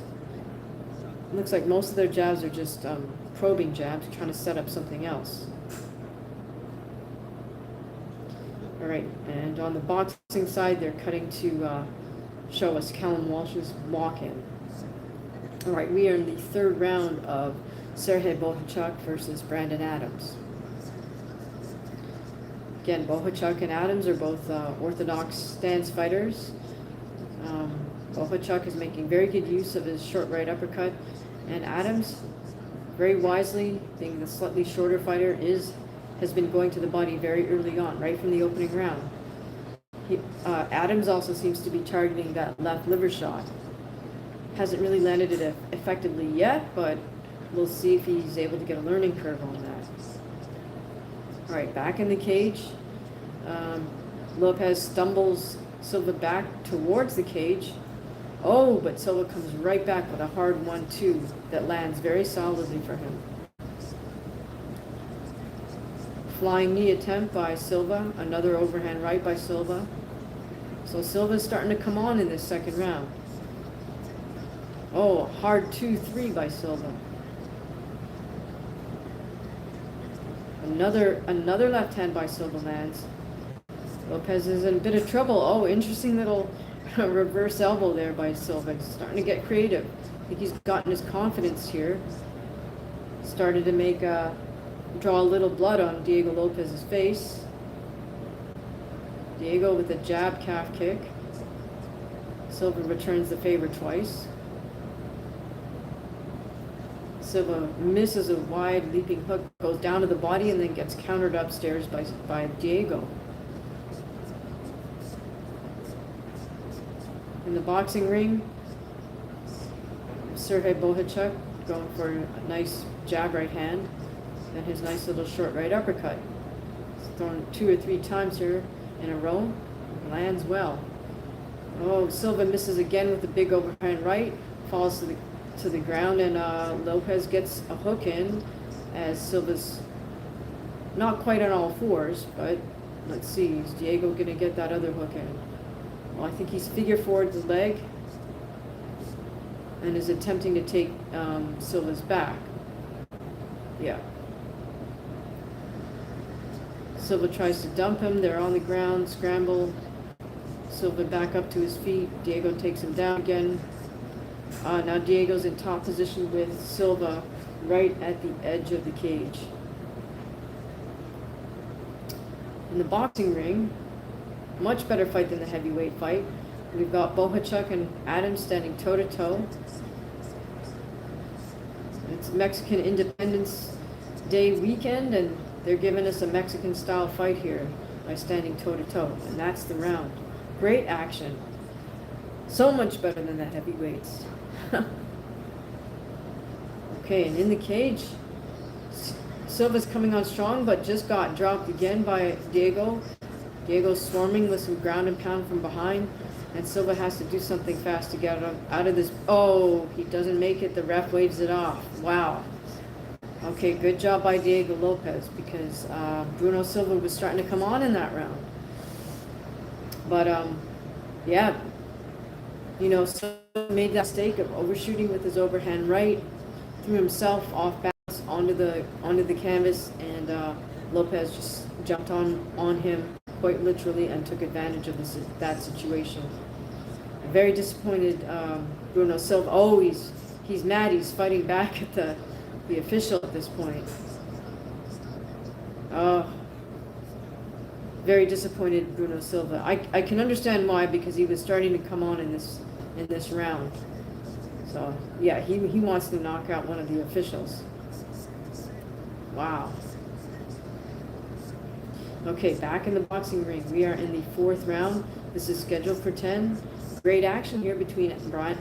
It looks like most of their jabs are just probing jabs, trying to set up something else. All right, and on the boxing side, they're cutting to show us Callum Walsh's walk-in. All right, we are in the third round of Sergey Bohachuk versus Brandon Adams. Again, Bohachuk and Adams are both orthodox stance fighters. Bohachuk is making very good use of his short right uppercut, and Adams, very wisely, being the slightly shorter fighter, has been going to the body very early on, right from the opening round. Adams also seems to be targeting that left liver shot. Hasn't really landed it effectively yet, but we'll see if he's able to get a learning curve on that. All right, back in the cage. Lopes stumbles Silva back towards the cage. Oh, but Silva comes right back with a hard 1-2 that lands very solidly for him. Flying knee attempt by Silva, another overhand right by Silva. So Silva's starting to come on in this second round. Oh, hard 2-3 by Silva. Another left hand by Silva lands. Lopes is in a bit of trouble. Oh, interesting little reverse elbow there by Silva. He's starting to get creative. I think he's gotten his confidence here. Started to make draw a little blood on Diego Lopes's face. Diego with a jab calf kick. Silva returns the favor twice. Silva misses a wide leaping hook, goes down to the body, and then gets countered upstairs by Diego. In the boxing ring, Sergey Bohachuk going for a nice jab right hand and his nice little short right uppercut. He's thrown 2 or 3 times here in a row. Lands well. Oh, Silva misses again with a big overhand right, falls to the ground, and Lopes gets a hook in as Silva's not quite on all fours, but let's see, is Diego going to get that other hook in? Well, I think he's figure forward the leg and is attempting to take Silva's back. Yeah. Silva tries to dump him. They're on the ground, scramble. Silva back up to his feet. Diego takes him down again. Now Diego's in top position with Silva right at the edge of the cage. In the boxing ring, much better fight than the heavyweight fight. We've got Bohachuk and Adams standing toe-to-toe. It's Mexican Independence Day weekend, and they're giving us a Mexican-style fight here by standing toe-to-toe, and that's the round. Great action. So much better than the heavyweights. Okay, and in the cage, Silva's coming on strong, but just got dropped again by Diego. Diego's swarming with some ground and pound from behind, and Silva has to do something fast to get out of this. Oh, he doesn't make it. The ref waves it off. Wow. Okay, good job by Diego Lopes, because Bruno Silva was starting to come on in that round. But, yeah, you know, Silva made that mistake of overshooting with his overhand right, threw himself off balance onto the canvas, and Lopes just jumped on him quite literally and took advantage of that situation. Very disappointed Bruno Silva. Oh, he's mad. He's fighting back at the official at this point. Very disappointed Bruno Silva. I can understand why, because he was starting to come on in this round. So yeah, he wants to knock out one of the officials. Wow. Okay, back in the boxing ring. We are in the 4th round. This is scheduled for 10. Great action here between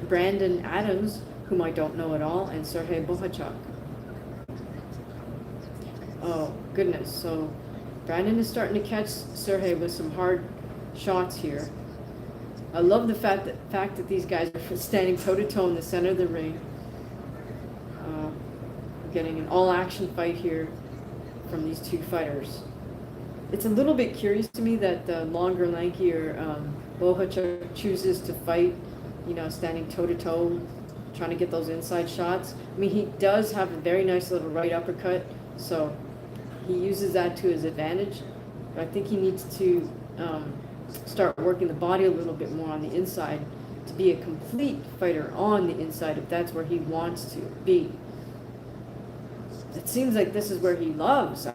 Brandon Adams, whom I don't know at all, and Sergey Bohachuk. Oh, goodness. So Brandon is starting to catch Sergey with some hard shots here. I love the fact that these guys are standing toe-to-toe in the center of the ring. Getting an all-action fight here from these two fighters. It's a little bit curious to me that the longer, lankier Bohachuk chooses to fight, you know, standing toe-to-toe, trying to get those inside shots. I mean, he does have a very nice little right uppercut, so he uses that to his advantage. But I think he needs to start working the body a little bit more on the inside to be a complete fighter on the inside, if that's where he wants to be. It seems like this is where he loves.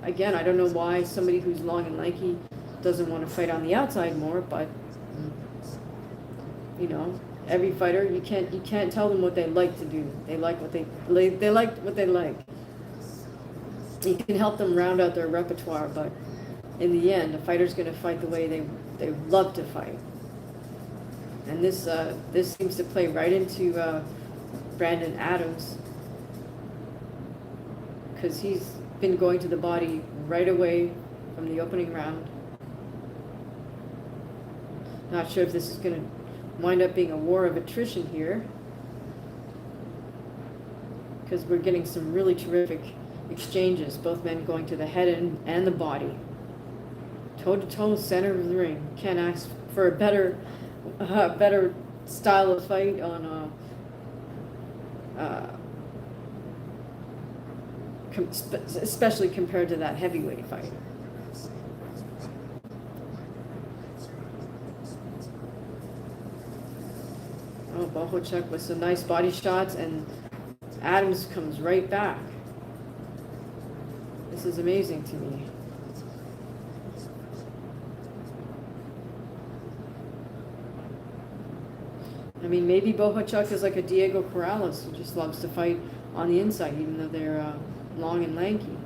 Again, I don't know why somebody who's long and lanky doesn't want to fight on the outside more, but you know, every fighter, you can't tell them what they like to do. They like what they like what they like. You can help them round out their repertoire, but in the end, a fighter's going to fight the way they love to fight. And this seems to play right into Brandon Adams. because he's been going to the body right away from the opening round. Not sure if this is going to wind up being a war of attrition here, because we're getting some really terrific exchanges, both men going to the head and the body. Toe-to-toe, center of the ring. Can't ask for a better style of fight on especially compared to that heavyweight fight. Oh, Bohachuk with some nice body shots, and Adams comes right back. This is amazing to me. I mean, maybe Bohachuk is like a Diego Corrales who just loves to fight on the inside, even though they're long and lanky.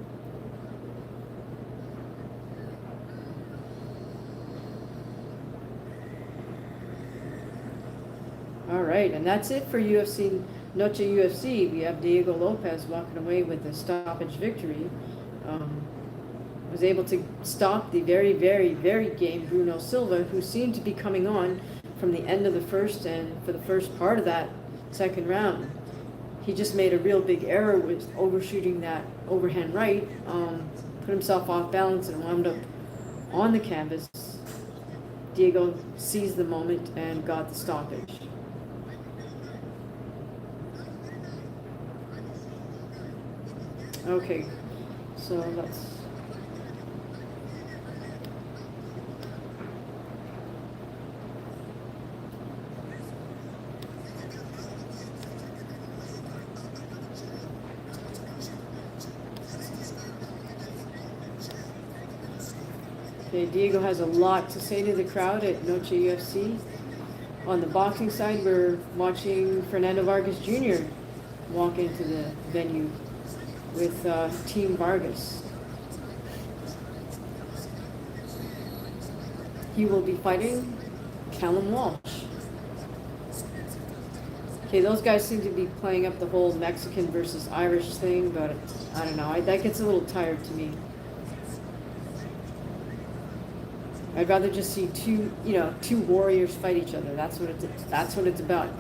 All right, and that's it for UFC Noche UFC. We have Diego Lopes walking away with a stoppage victory. Was able to stop the very, very, very game Bruno Silva, who seemed to be coming on from the end of the first and for the first part of that second round. He just made a real big error with overshooting that overhand right, put himself off balance and wound up on the canvas. Diego seized the moment and got the stoppage. Okay, so let's... Okay, Diego has a lot to say to the crowd at Noche UFC. On the boxing side, we're watching Fernando Vargas Jr. walk into the venue with Team Vargas. He will be fighting Callum Walsh. Okay, those guys seem to be playing up the whole Mexican versus Irish thing, but I don't know. That gets a little tired to me. I'd rather just see two warriors fight each other. That's what it's about.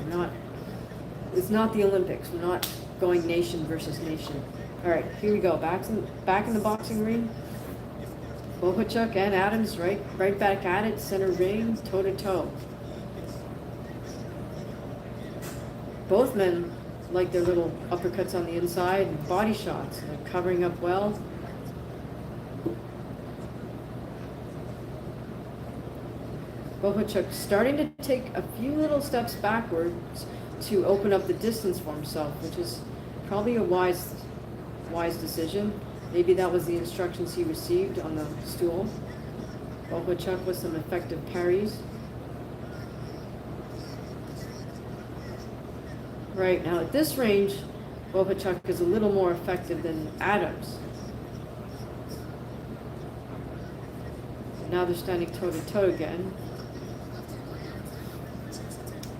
It's not the Olympics. We're not going nation versus nation. All right, here we go. Back in the boxing ring. Bohachuk and Adams right back at it. Center ring, toe to toe. Both men like their little uppercuts on the inside and body shots. They're covering up well. Bohachuk starting to take a few little steps backwards to open up the distance for himself, which is probably a wise decision. Maybe that was the instructions he received on the stool. Bohachuk with some effective parries. Right, now at this range, Bohachuk is a little more effective than Adams. Now they're standing toe to toe again.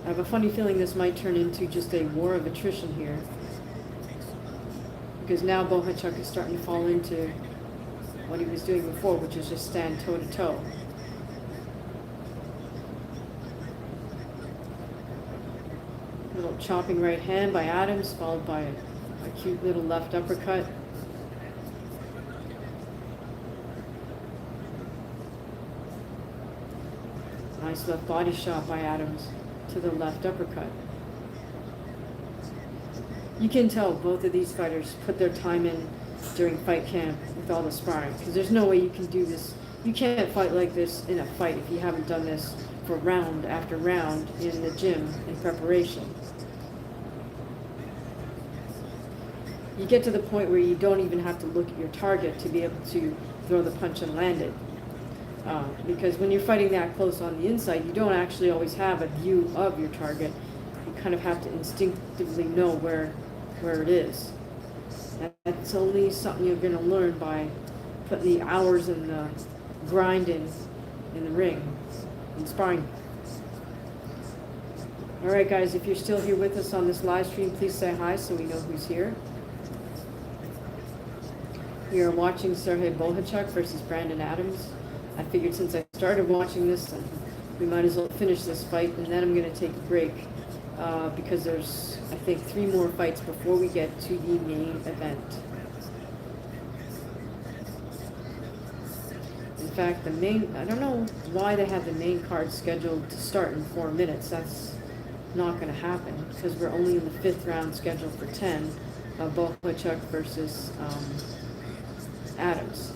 I have a funny feeling this might turn into just a war of attrition here, because now Bohachuk is starting to fall into what he was doing before, which is just stand toe to toe. Little chopping right hand by Adams, followed by a cute little left uppercut. Nice left body shot by Adams to the left uppercut. You can tell both of these fighters put their time in during fight camp with all the sparring, because there's no way you can do this. You can't fight like this in a fight if you haven't done this for round after round in the gym in preparation. You get to the point where you don't even have to look at your target to be able to throw the punch and land it. Because when you're fighting that close on the inside, you don't actually always have a view of your target. You kind of have to instinctively know where it is. That's only something you're going to learn by putting the hours and the grind in the ring and sparring. All right, guys, if you're still here with us on this live stream, please say hi so we know who's here. We are watching Sergey Bohachuk versus Brandon Adams. I figured since I started watching this, we might as well finish this fight, and then I'm going to take a break because there's, I think, 3 more fights before we get to the main event. In fact, I don't know why they have the main card scheduled to start in 4 minutes. That's not going to happen because we're only in the 5th round scheduled for 10 of Bohachuk versus Adams.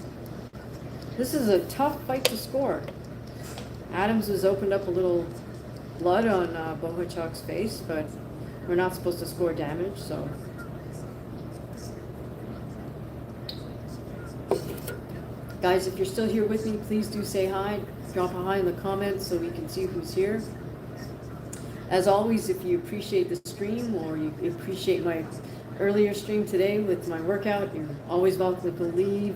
This is a tough fight to score. Adams has opened up a little blood on Bohachuk's face, but we're not supposed to score damage, so. Guys, if you're still here with me, please do say hi. Drop a hi in the comments so we can see who's here. As always, if you appreciate the stream or you appreciate my earlier stream today with my workout, you're always welcome to leave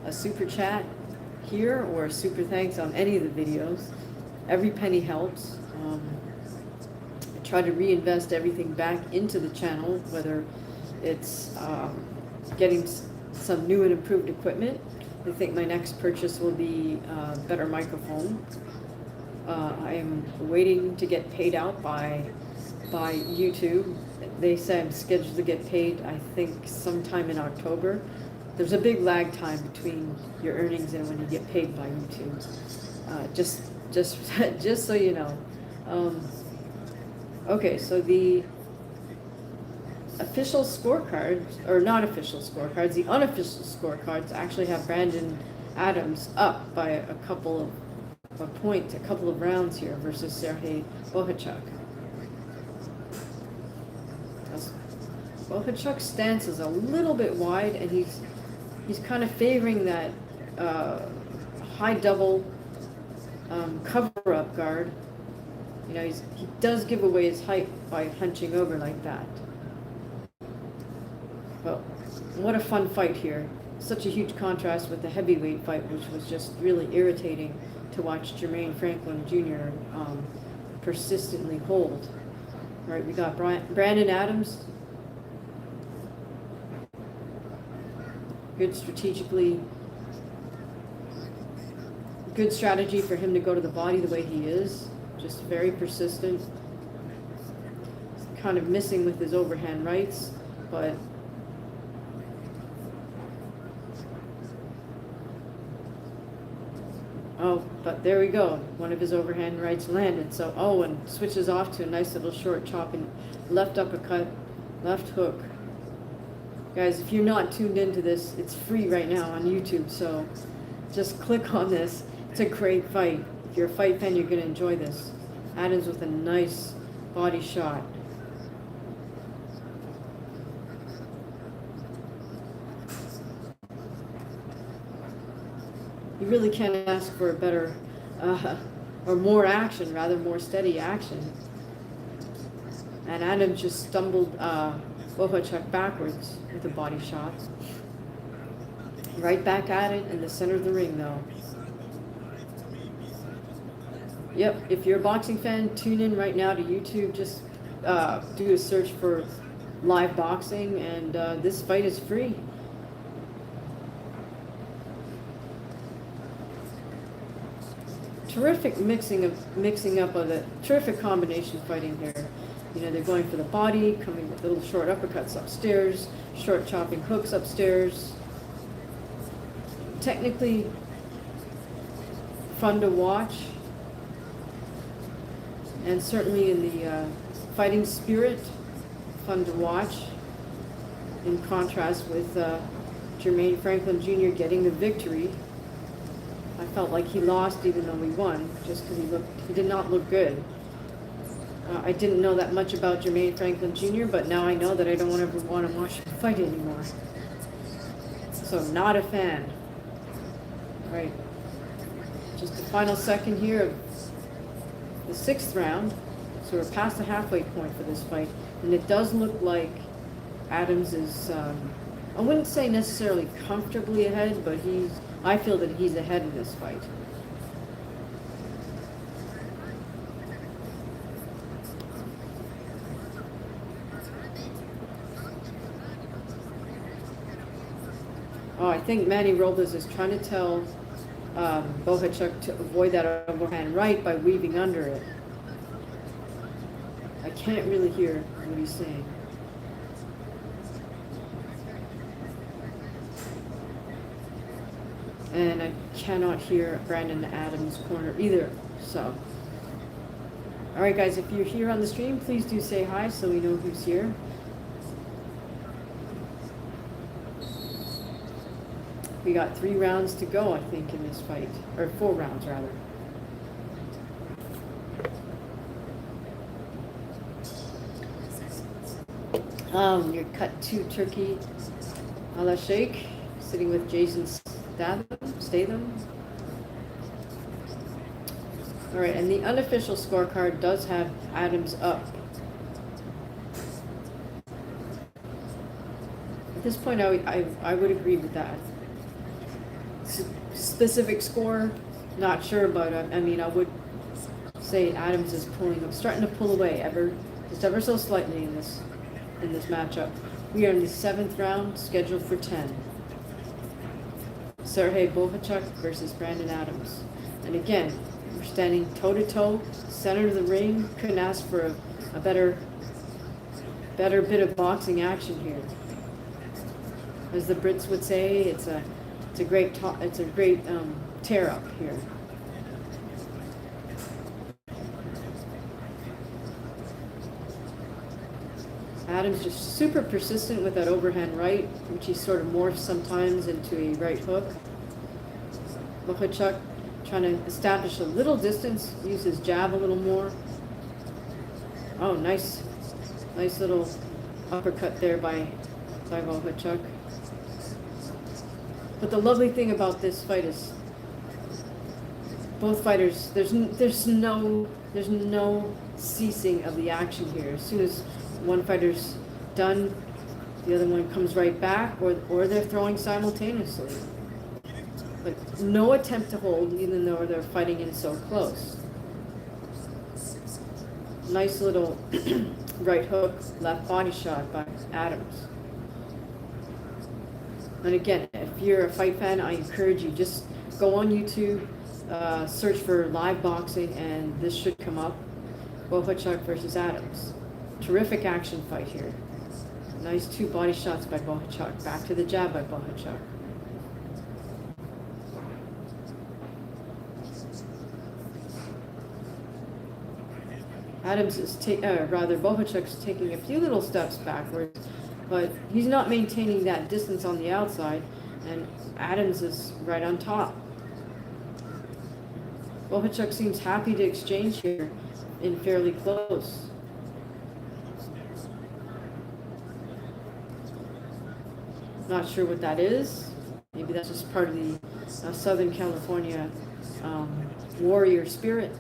a super chat here or a super thanks on any of the videos. Every penny helps. I try to reinvest everything back into the channel, whether it's getting some new and improved equipment. I think my next purchase will be a better microphone. I am waiting to get paid out by YouTube. They say I'm scheduled to get paid, I think, sometime in October. There's a big lag time between your earnings and when you get paid by YouTube. Just so you know. Okay, so the official scorecards, or not official scorecards, the unofficial scorecards actually have Brandon Adams up by a couple of rounds here versus Sergey Bohachuk. Bohachuk's stance is a little bit wide, and he's kind of favoring that high double cover-up guard. You know, he does give away his height by hunching over like that. But what a fun fight here. Such a huge contrast with the heavyweight fight, which was just really irritating to watch Jermaine Franklin Jr. Persistently hold. All right, we got Brandon Adams. Good strategy for him to go to the body the way he is. Just very persistent. Kind of missing with his overhand rights, but there we go. One of his overhand rights landed. So, and switches off to a nice little short chopping left uppercut, left hook. Guys, if you're not tuned into this, it's free right now on YouTube, so just click on this. It's a great fight. If you're a fight fan, you're going to enjoy this. Adams with a nice body shot. You really can't ask for a better, or more action, rather more steady action. And Adams just stumbled Bohachuk backwards with a body shot. Right back at it in the center of the ring, though. Yep, if you're a boxing fan, tune in right now to YouTube. Just do a search for live boxing, and this fight is free. Terrific mixing up of the terrific combination fighting here. You know, they're going for the body, coming with little short uppercuts upstairs, short chopping hooks upstairs. Technically fun to watch, and certainly in the fighting spirit, fun to watch, in contrast with Jermaine Franklin Jr. getting the victory. I felt like he lost even though we won, just because he did not look good. I didn't know that much about Jermaine Franklin Jr., but now I know that I don't ever want to watch him fight anymore. So, not a fan. All right, just the final second here of the 6th round. So we're past the halfway point for this fight, and it does look like Adams is, I wouldn't say necessarily comfortably ahead, but I feel that he's ahead in this fight. Oh, I think Manny Robles is trying to tell Bohachuk to avoid that overhand right by weaving under it. I can't really hear what he's saying. And I cannot hear Brandon Adams' corner either. So, all right, guys, if you're here on the stream, please do say hi so we know who's here. We got 3 rounds to go, I think, in this fight. Or 4 rounds, rather. Your cut to Turkey a la Sheikh, sitting with Jason Statham. All right, and the unofficial scorecard does have Adams up. At this point, I would agree with that. Specific score, not sure, but I mean, I would say Adams is starting to pull away just ever so slightly in this matchup. We are in the 7th round, scheduled for 10. Sergey Bohachuk versus Brandon Adams. And again, we're standing toe-to-toe, center of the ring. Couldn't ask for a better bit of boxing action here. As the Brits would say, it's a great tear up here. Adams just super persistent with that overhand right, which he sort of morphs sometimes into a right hook. Bohachuk trying to establish a little distance, use his jab a little more. Oh, nice little uppercut there by Bohachuk. But the lovely thing about this fight is both fighters, there's no ceasing of the action here. As soon as one fighter's done, the other one comes right back, or they're throwing simultaneously. But no attempt to hold, even though they're fighting in so close. Nice little right hook, left body shot by Adams. And again, if you're a fight fan, I encourage you, just go on YouTube, search for live boxing, and this should come up. Bohachuk versus Adams. Terrific action fight here. Nice 2 body shots by Bohachuk. Back to the jab by Bohachuk. Bohachuk's taking a few little steps backwards, but he's not maintaining that distance on the outside, and Adams is right on top. Bohachuk seems happy to exchange here in fairly close. Not sure what that is. Maybe that's just part of the Southern California warrior spirit.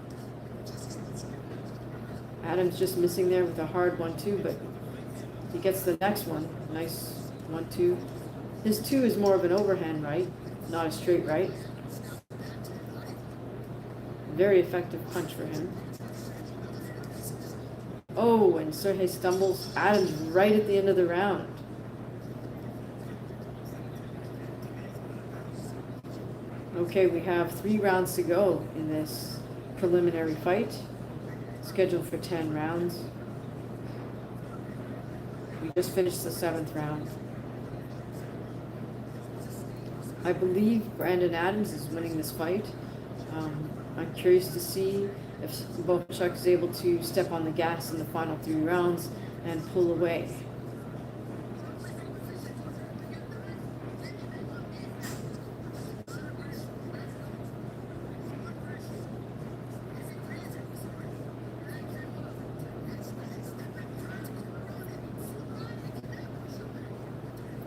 Adams just missing there with a hard 1-2, but he gets the next one. Nice 1-2. His 2 is more of an overhand right, not a straight right. Very effective punch for him. Oh, and Sergey stumbles Adams right at the end of the round. Okay, we have 3 rounds to go in this preliminary fight, scheduled for 10 rounds. We just finished the 7th round. I believe Brandon Adams is winning this fight. I'm curious to see if Bohachuk is able to step on the gas in the final 3 rounds and pull away.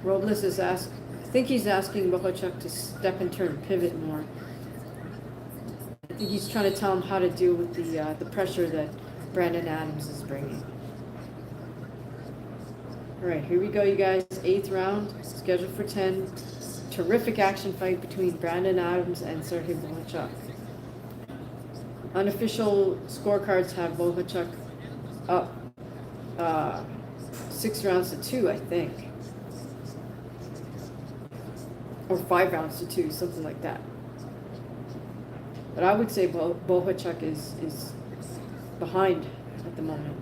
Robles is I think he's asking Bohachuk to step and turn, pivot more. I think he's trying to tell him how to deal with the pressure that Brandon Adams is bringing. All right, here we go, you guys. 8th round, scheduled for 10. Terrific action fight between Brandon Adams and Sergey Bohachuk. Unofficial scorecards have Bohachuk up 6 rounds to 2, I think. or 5 rounds to 2, something like that. But I would say Bohachuk is behind at the moment,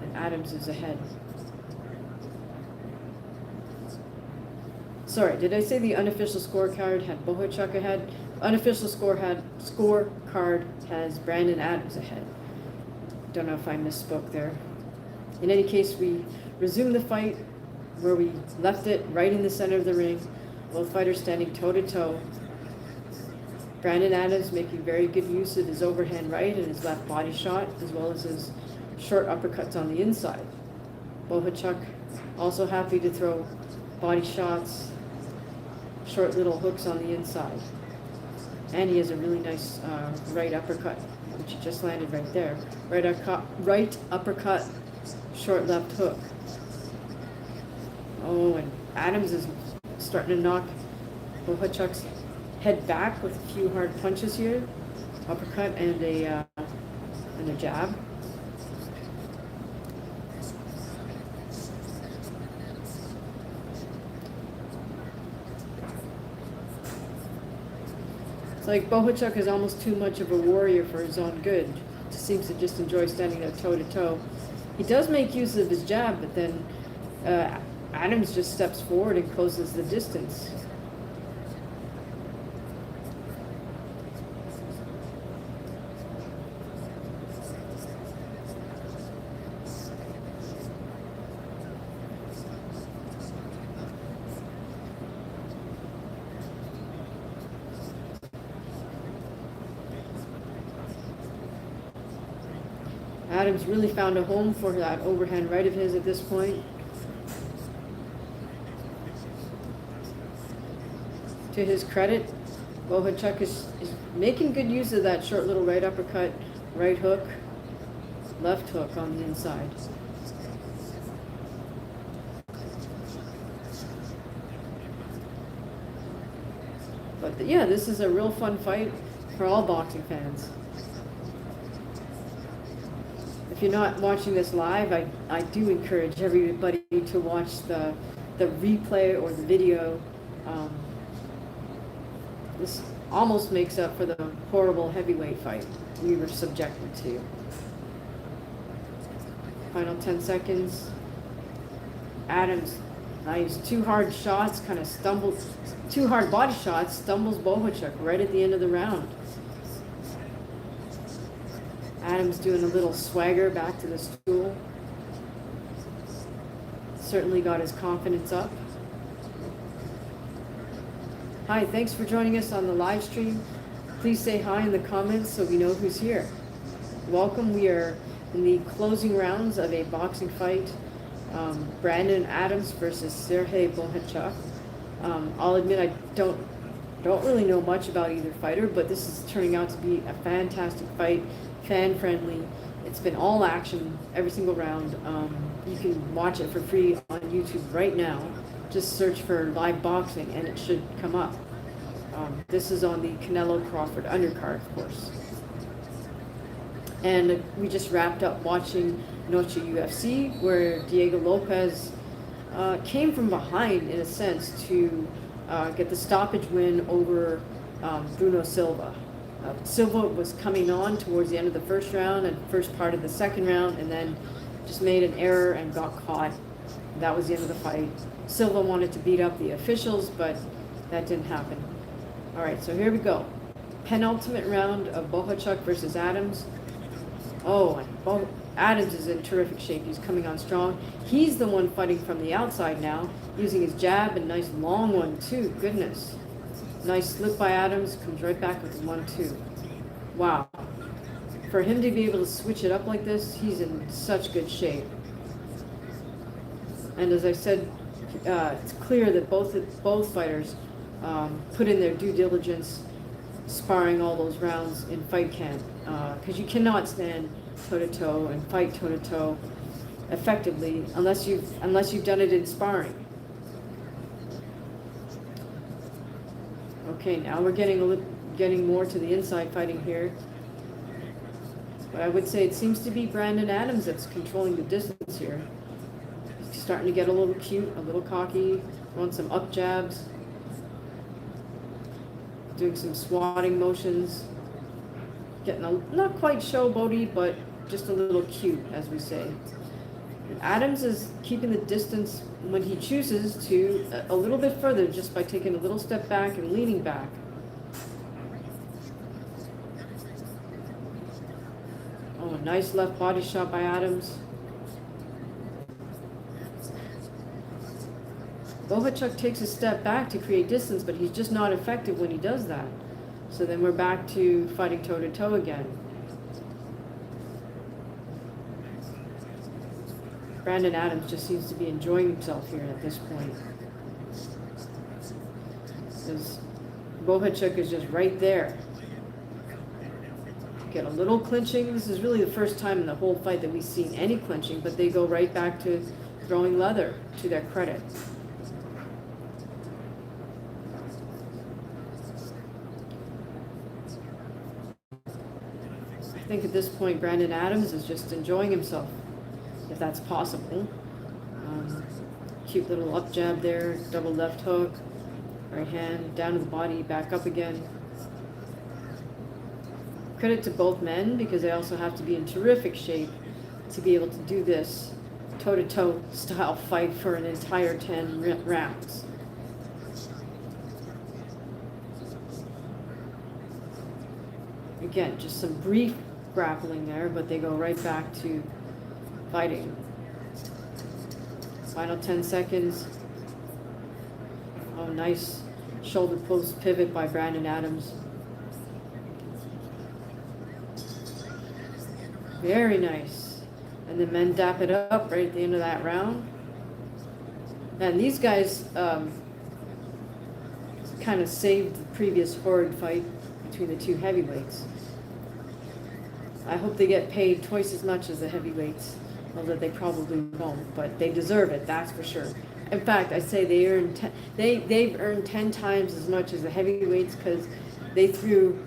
and Adams is ahead. Sorry, did I say the unofficial scorecard had Bohachuk ahead? Unofficial scorecard has Brandon Adams ahead. Don't know if I misspoke there. In any case, we resume the fight where we left it, right in the center of the ring. Both fighters standing toe-to-toe. Brandon Adams making very good use of his overhand right and his left body shot, as well as his short uppercuts on the inside. Bohachuk also happy to throw body shots, short little hooks on the inside. And he has a really nice right uppercut, which he just landed right there. Right uppercut, short left hook. Oh, and Adams is starting to knock Bohachuk's head back with a few hard punches here. Uppercut and a jab. It's like Bohachuk is almost too much of a warrior for his own good. Seems to just enjoy standing there toe-to-toe. He does make use of his jab, but then Adams just steps forward and closes the distance. Adams really found a home for that overhand right of his at this point. To his credit, Bohachuk is making good use of that short little right uppercut, right hook, left hook on the inside. But yeah, this is a real fun fight for all boxing fans. If you're not watching this live, I do encourage everybody to watch the replay or the video. This almost makes up for the horrible heavyweight fight we were subjected to. Final 10 seconds. Adams, nice, 2 hard shots, kind of stumbles, 2 hard body shots, stumbles Bohachuk right at the end of the round. Adams doing a little swagger back to the stool. Certainly got his confidence up. Hi, thanks for joining us on the live stream. Please say hi in the comments so we know who's here. Welcome. We are in the closing rounds of a boxing fight. Brandon Adams versus Sergey Bohachuk. I'll admit I don't really know much about either fighter, but this is turning out to be a fantastic fight, fan-friendly. It's been all action every single round. You can watch it for free on YouTube right now. Just search for live boxing and it should come up. This is on the Canelo Crawford undercard, of course. And we just wrapped up watching Noche UFC, where Diego Lopes came from behind, in a sense, to get the stoppage win over Bruno Silva. Silva was coming on towards the end of the first round and first part of the second round, and then just made an error and got caught. That was the end of the fight. Silva wanted to beat up the officials, but that didn't happen. All right, so here we go. Penultimate round of Bohachuk versus Adams. Oh, and Adams is in terrific shape. He's coming on strong. He's the one fighting from the outside now, using his jab, and nice long one too. Goodness. Nice slip by Adams, comes right back with the 1-2. Wow. For him to be able to switch it up like this, he's in such good shape. And as I said, it's clear that both fighters put in their due diligence, sparring all those rounds in fight camp, because you cannot stand toe-to-toe and fight toe-to-toe effectively unless you've done it in sparring. Okay, now we're getting more to the inside fighting here. But I would say it seems to be Brandon Adams that's controlling the distance here. He's starting to get a little cute, a little cocky, throwing some up jabs. doing some swatting motions, getting not quite showboaty, but just a little cute, as we say. And Adams is keeping the distance when he chooses to a little bit further, just by taking a little step back and leaning back. Oh, a nice left body shot by Adams. Bohachuk takes a step back to create distance, but he's just not effective when he does that. So then we're back to fighting toe-to-toe again. Brandon Adams just seems to be enjoying himself here at this point. Because Bohachuk is just right there. Get a little clinching. This is really the first time in the whole fight that we've seen any clinching, but they go right back to throwing leather, to their credit. I think at this point Brandon Adams is just enjoying himself, if that's possible. Cute little up jab there, double left hook, right hand, down to the body, back up again. Credit to both men, because they also have to be in terrific shape to be able to do this toe-to-toe style fight for an entire 10 rounds. Again, just some brief grappling there, but they go right back to fighting. Final 10 seconds. Oh, nice shoulder post pivot by Brandon Adams. Very nice. And the men dap it up right at the end of that round. And these guys kind of saved the previous horrid fight between the two heavyweights. I hope they get paid twice as much as the heavyweights, although they probably won't, but they deserve it, that's for sure. In fact, I say they've earned 10 times as much as the heavyweights, because they threw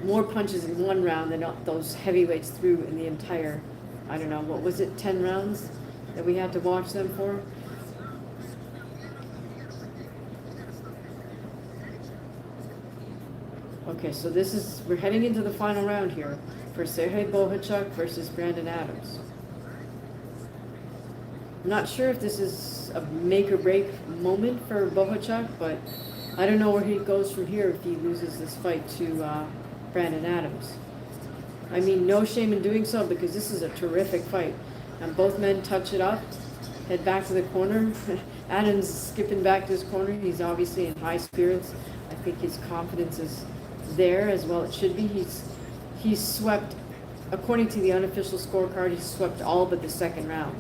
more punches in one round than those heavyweights threw in the entire, I don't know, what was it, 10 rounds that we had to watch them for? Okay, so we're heading into the final round here for Sergey Bohachuk versus Brandon Adams. I'm not sure if this is a make or break moment for Bohachuk, but I don't know where he goes from here if he loses this fight to Brandon Adams. I mean, no shame in doing so, because this is a terrific fight. And both men touch it up, head back to the corner. Adams is skipping back to his corner. He's obviously in high spirits. I think his confidence is there, as well it should be. He's swept, according to the unofficial scorecard, he's swept all but the second round.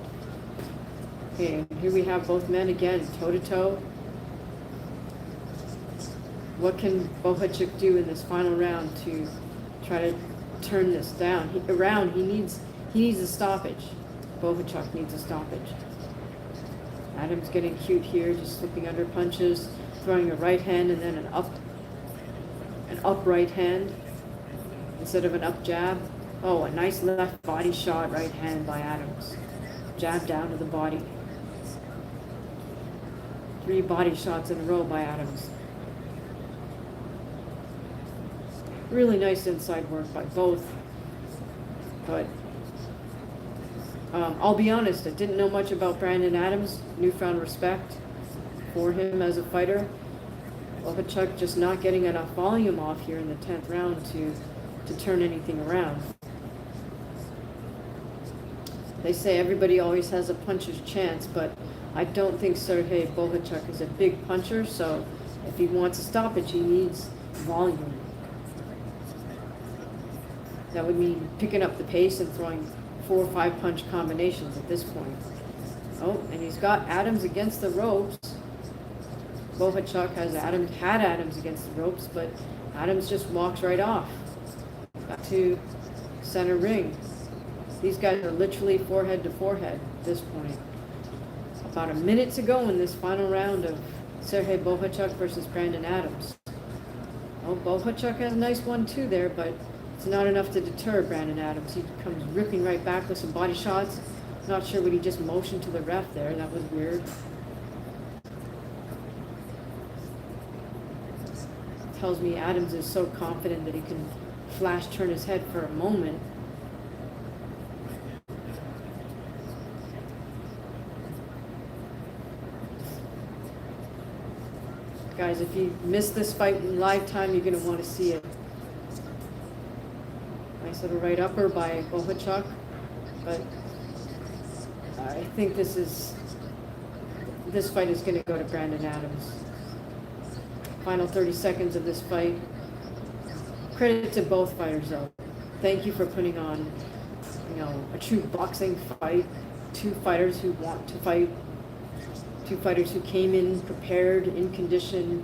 Okay, here we have both men again, toe-to-toe. What can Bohachuk do in this final round to try to turn this down? He needs a stoppage. Bohachuk needs a stoppage. Adams getting cute here, just slipping under punches, throwing a right hand and then an up right hand instead of an up jab. Oh, a nice left body shot, right hand by Adams. Jab down to the body. 3 body shots in a row by Adams. Really nice inside work by both. But I'll be honest, I didn't know much about Brandon Adams. Newfound respect for him as a fighter. Bohachuk just not getting enough volume off here in the 10th round to turn anything around. They say everybody always has a puncher's chance, but I don't think Sergey Bohachuk is a big puncher, so if he wants a stoppage, he needs volume. That would mean picking up the pace and throwing 4 or 5 punch combinations at this point. Oh, and he's got Adams against the ropes. Bohachuk had Adams against the ropes, but Adams just walks right off. Back to center ring. These guys are literally forehead to forehead at this point. About a minute to go in this final round of Sergey Bohachuk versus Brandon Adams. Oh, Bohachuk has a nice 1-2 there, but it's not enough to deter Brandon Adams. He comes ripping right back with some body shots. Not sure what he just motioned to the ref there. That was weird. tells me Adams is so confident that he can flash turn his head for a moment. Guys, if you missed this fight in live time, you're going to want to see it. Nice little right upper by Bohachuk, but I think this fight is going to go to Brandon Adams. Final 30 seconds of this fight. Credit to both fighters, though. Thank you for putting on, a true boxing fight. Two fighters who want to fight. Two fighters who came in prepared, in condition,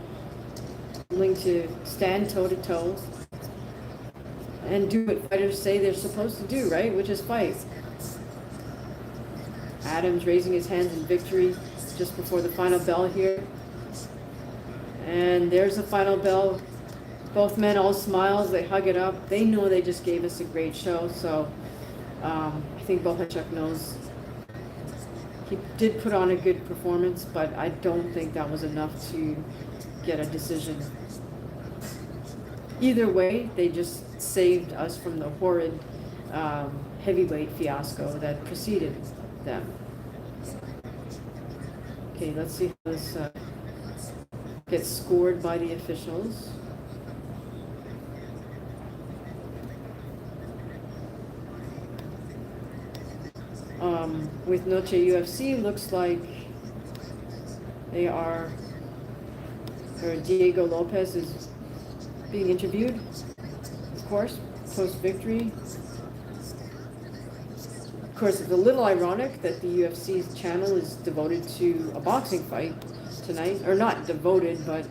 willing to stand toe-to-toe and do what fighters say they're supposed to do, right? Which is fight. Adams raising his hands in victory just before the final bell here. And there's the final bell. Both men all smiles, they hug it up. They know they just gave us a great show, so I think Bohachuk knows he did put on a good performance, but I don't think that was enough to get a decision. Either way, they just saved us from the horrid heavyweight fiasco that preceded them. Okay, let's see how this gets scored by the officials. With Noche UFC, looks like they are, or Diego Lopes is being interviewed, of course, post-victory. Of course, it's a little ironic that the UFC's channel is devoted to a boxing fight tonight, or not devoted, but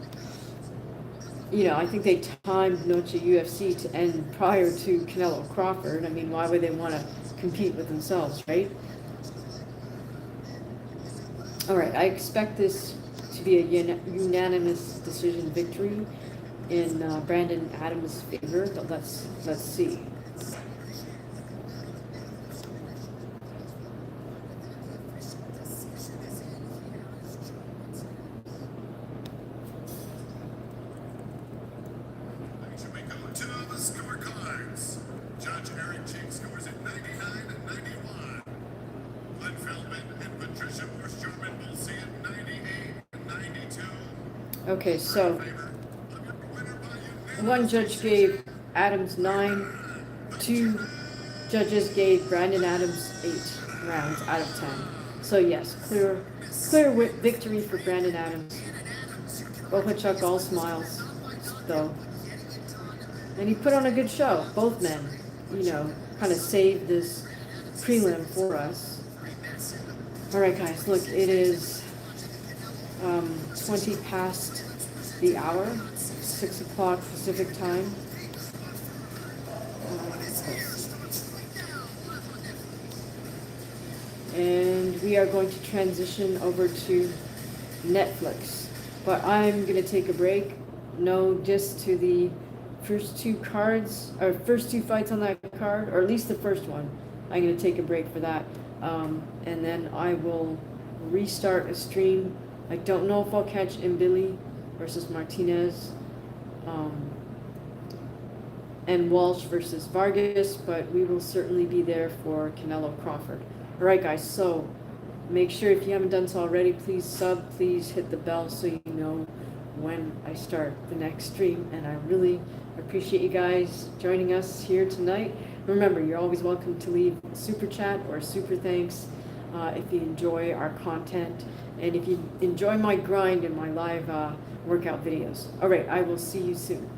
I think they timed Noche UFC to end prior to Canelo Crawford. I mean, why would they want to compete with themselves, right? All right, I expect this to be a unanimous decision victory in Brandon Adams' favor, but let's see. Okay, so one judge gave Adams 9, 2 judges gave Brandon Adams 8 rounds out of 10. So yes, clear victory for Brandon Adams. Bohachuk all smiles, though. And he put on a good show. Both men, kind of saved this prelim for us. All right, guys, look, it is 20 past the hour, 6 o'clock Pacific time. And we are going to transition over to Netflix. But I'm going to take a break. No diss to the first two cards, or first two fights on that card, or at least the first one. I'm going to take a break for that. And then I will restart a stream. I don't know if I'll catch Mbili versus Martinez, and Walsh versus Vargas, but we will certainly be there for Canelo Crawford. All right, guys, so make sure, if you haven't done so already, please sub, please hit the bell so you know when I start the next stream, and I really appreciate you guys joining us here tonight. Remember, you're always welcome to leave a super chat or a super thanks if you enjoy our content, and if you enjoy my grind and my live workout videos. All right, I will see you soon.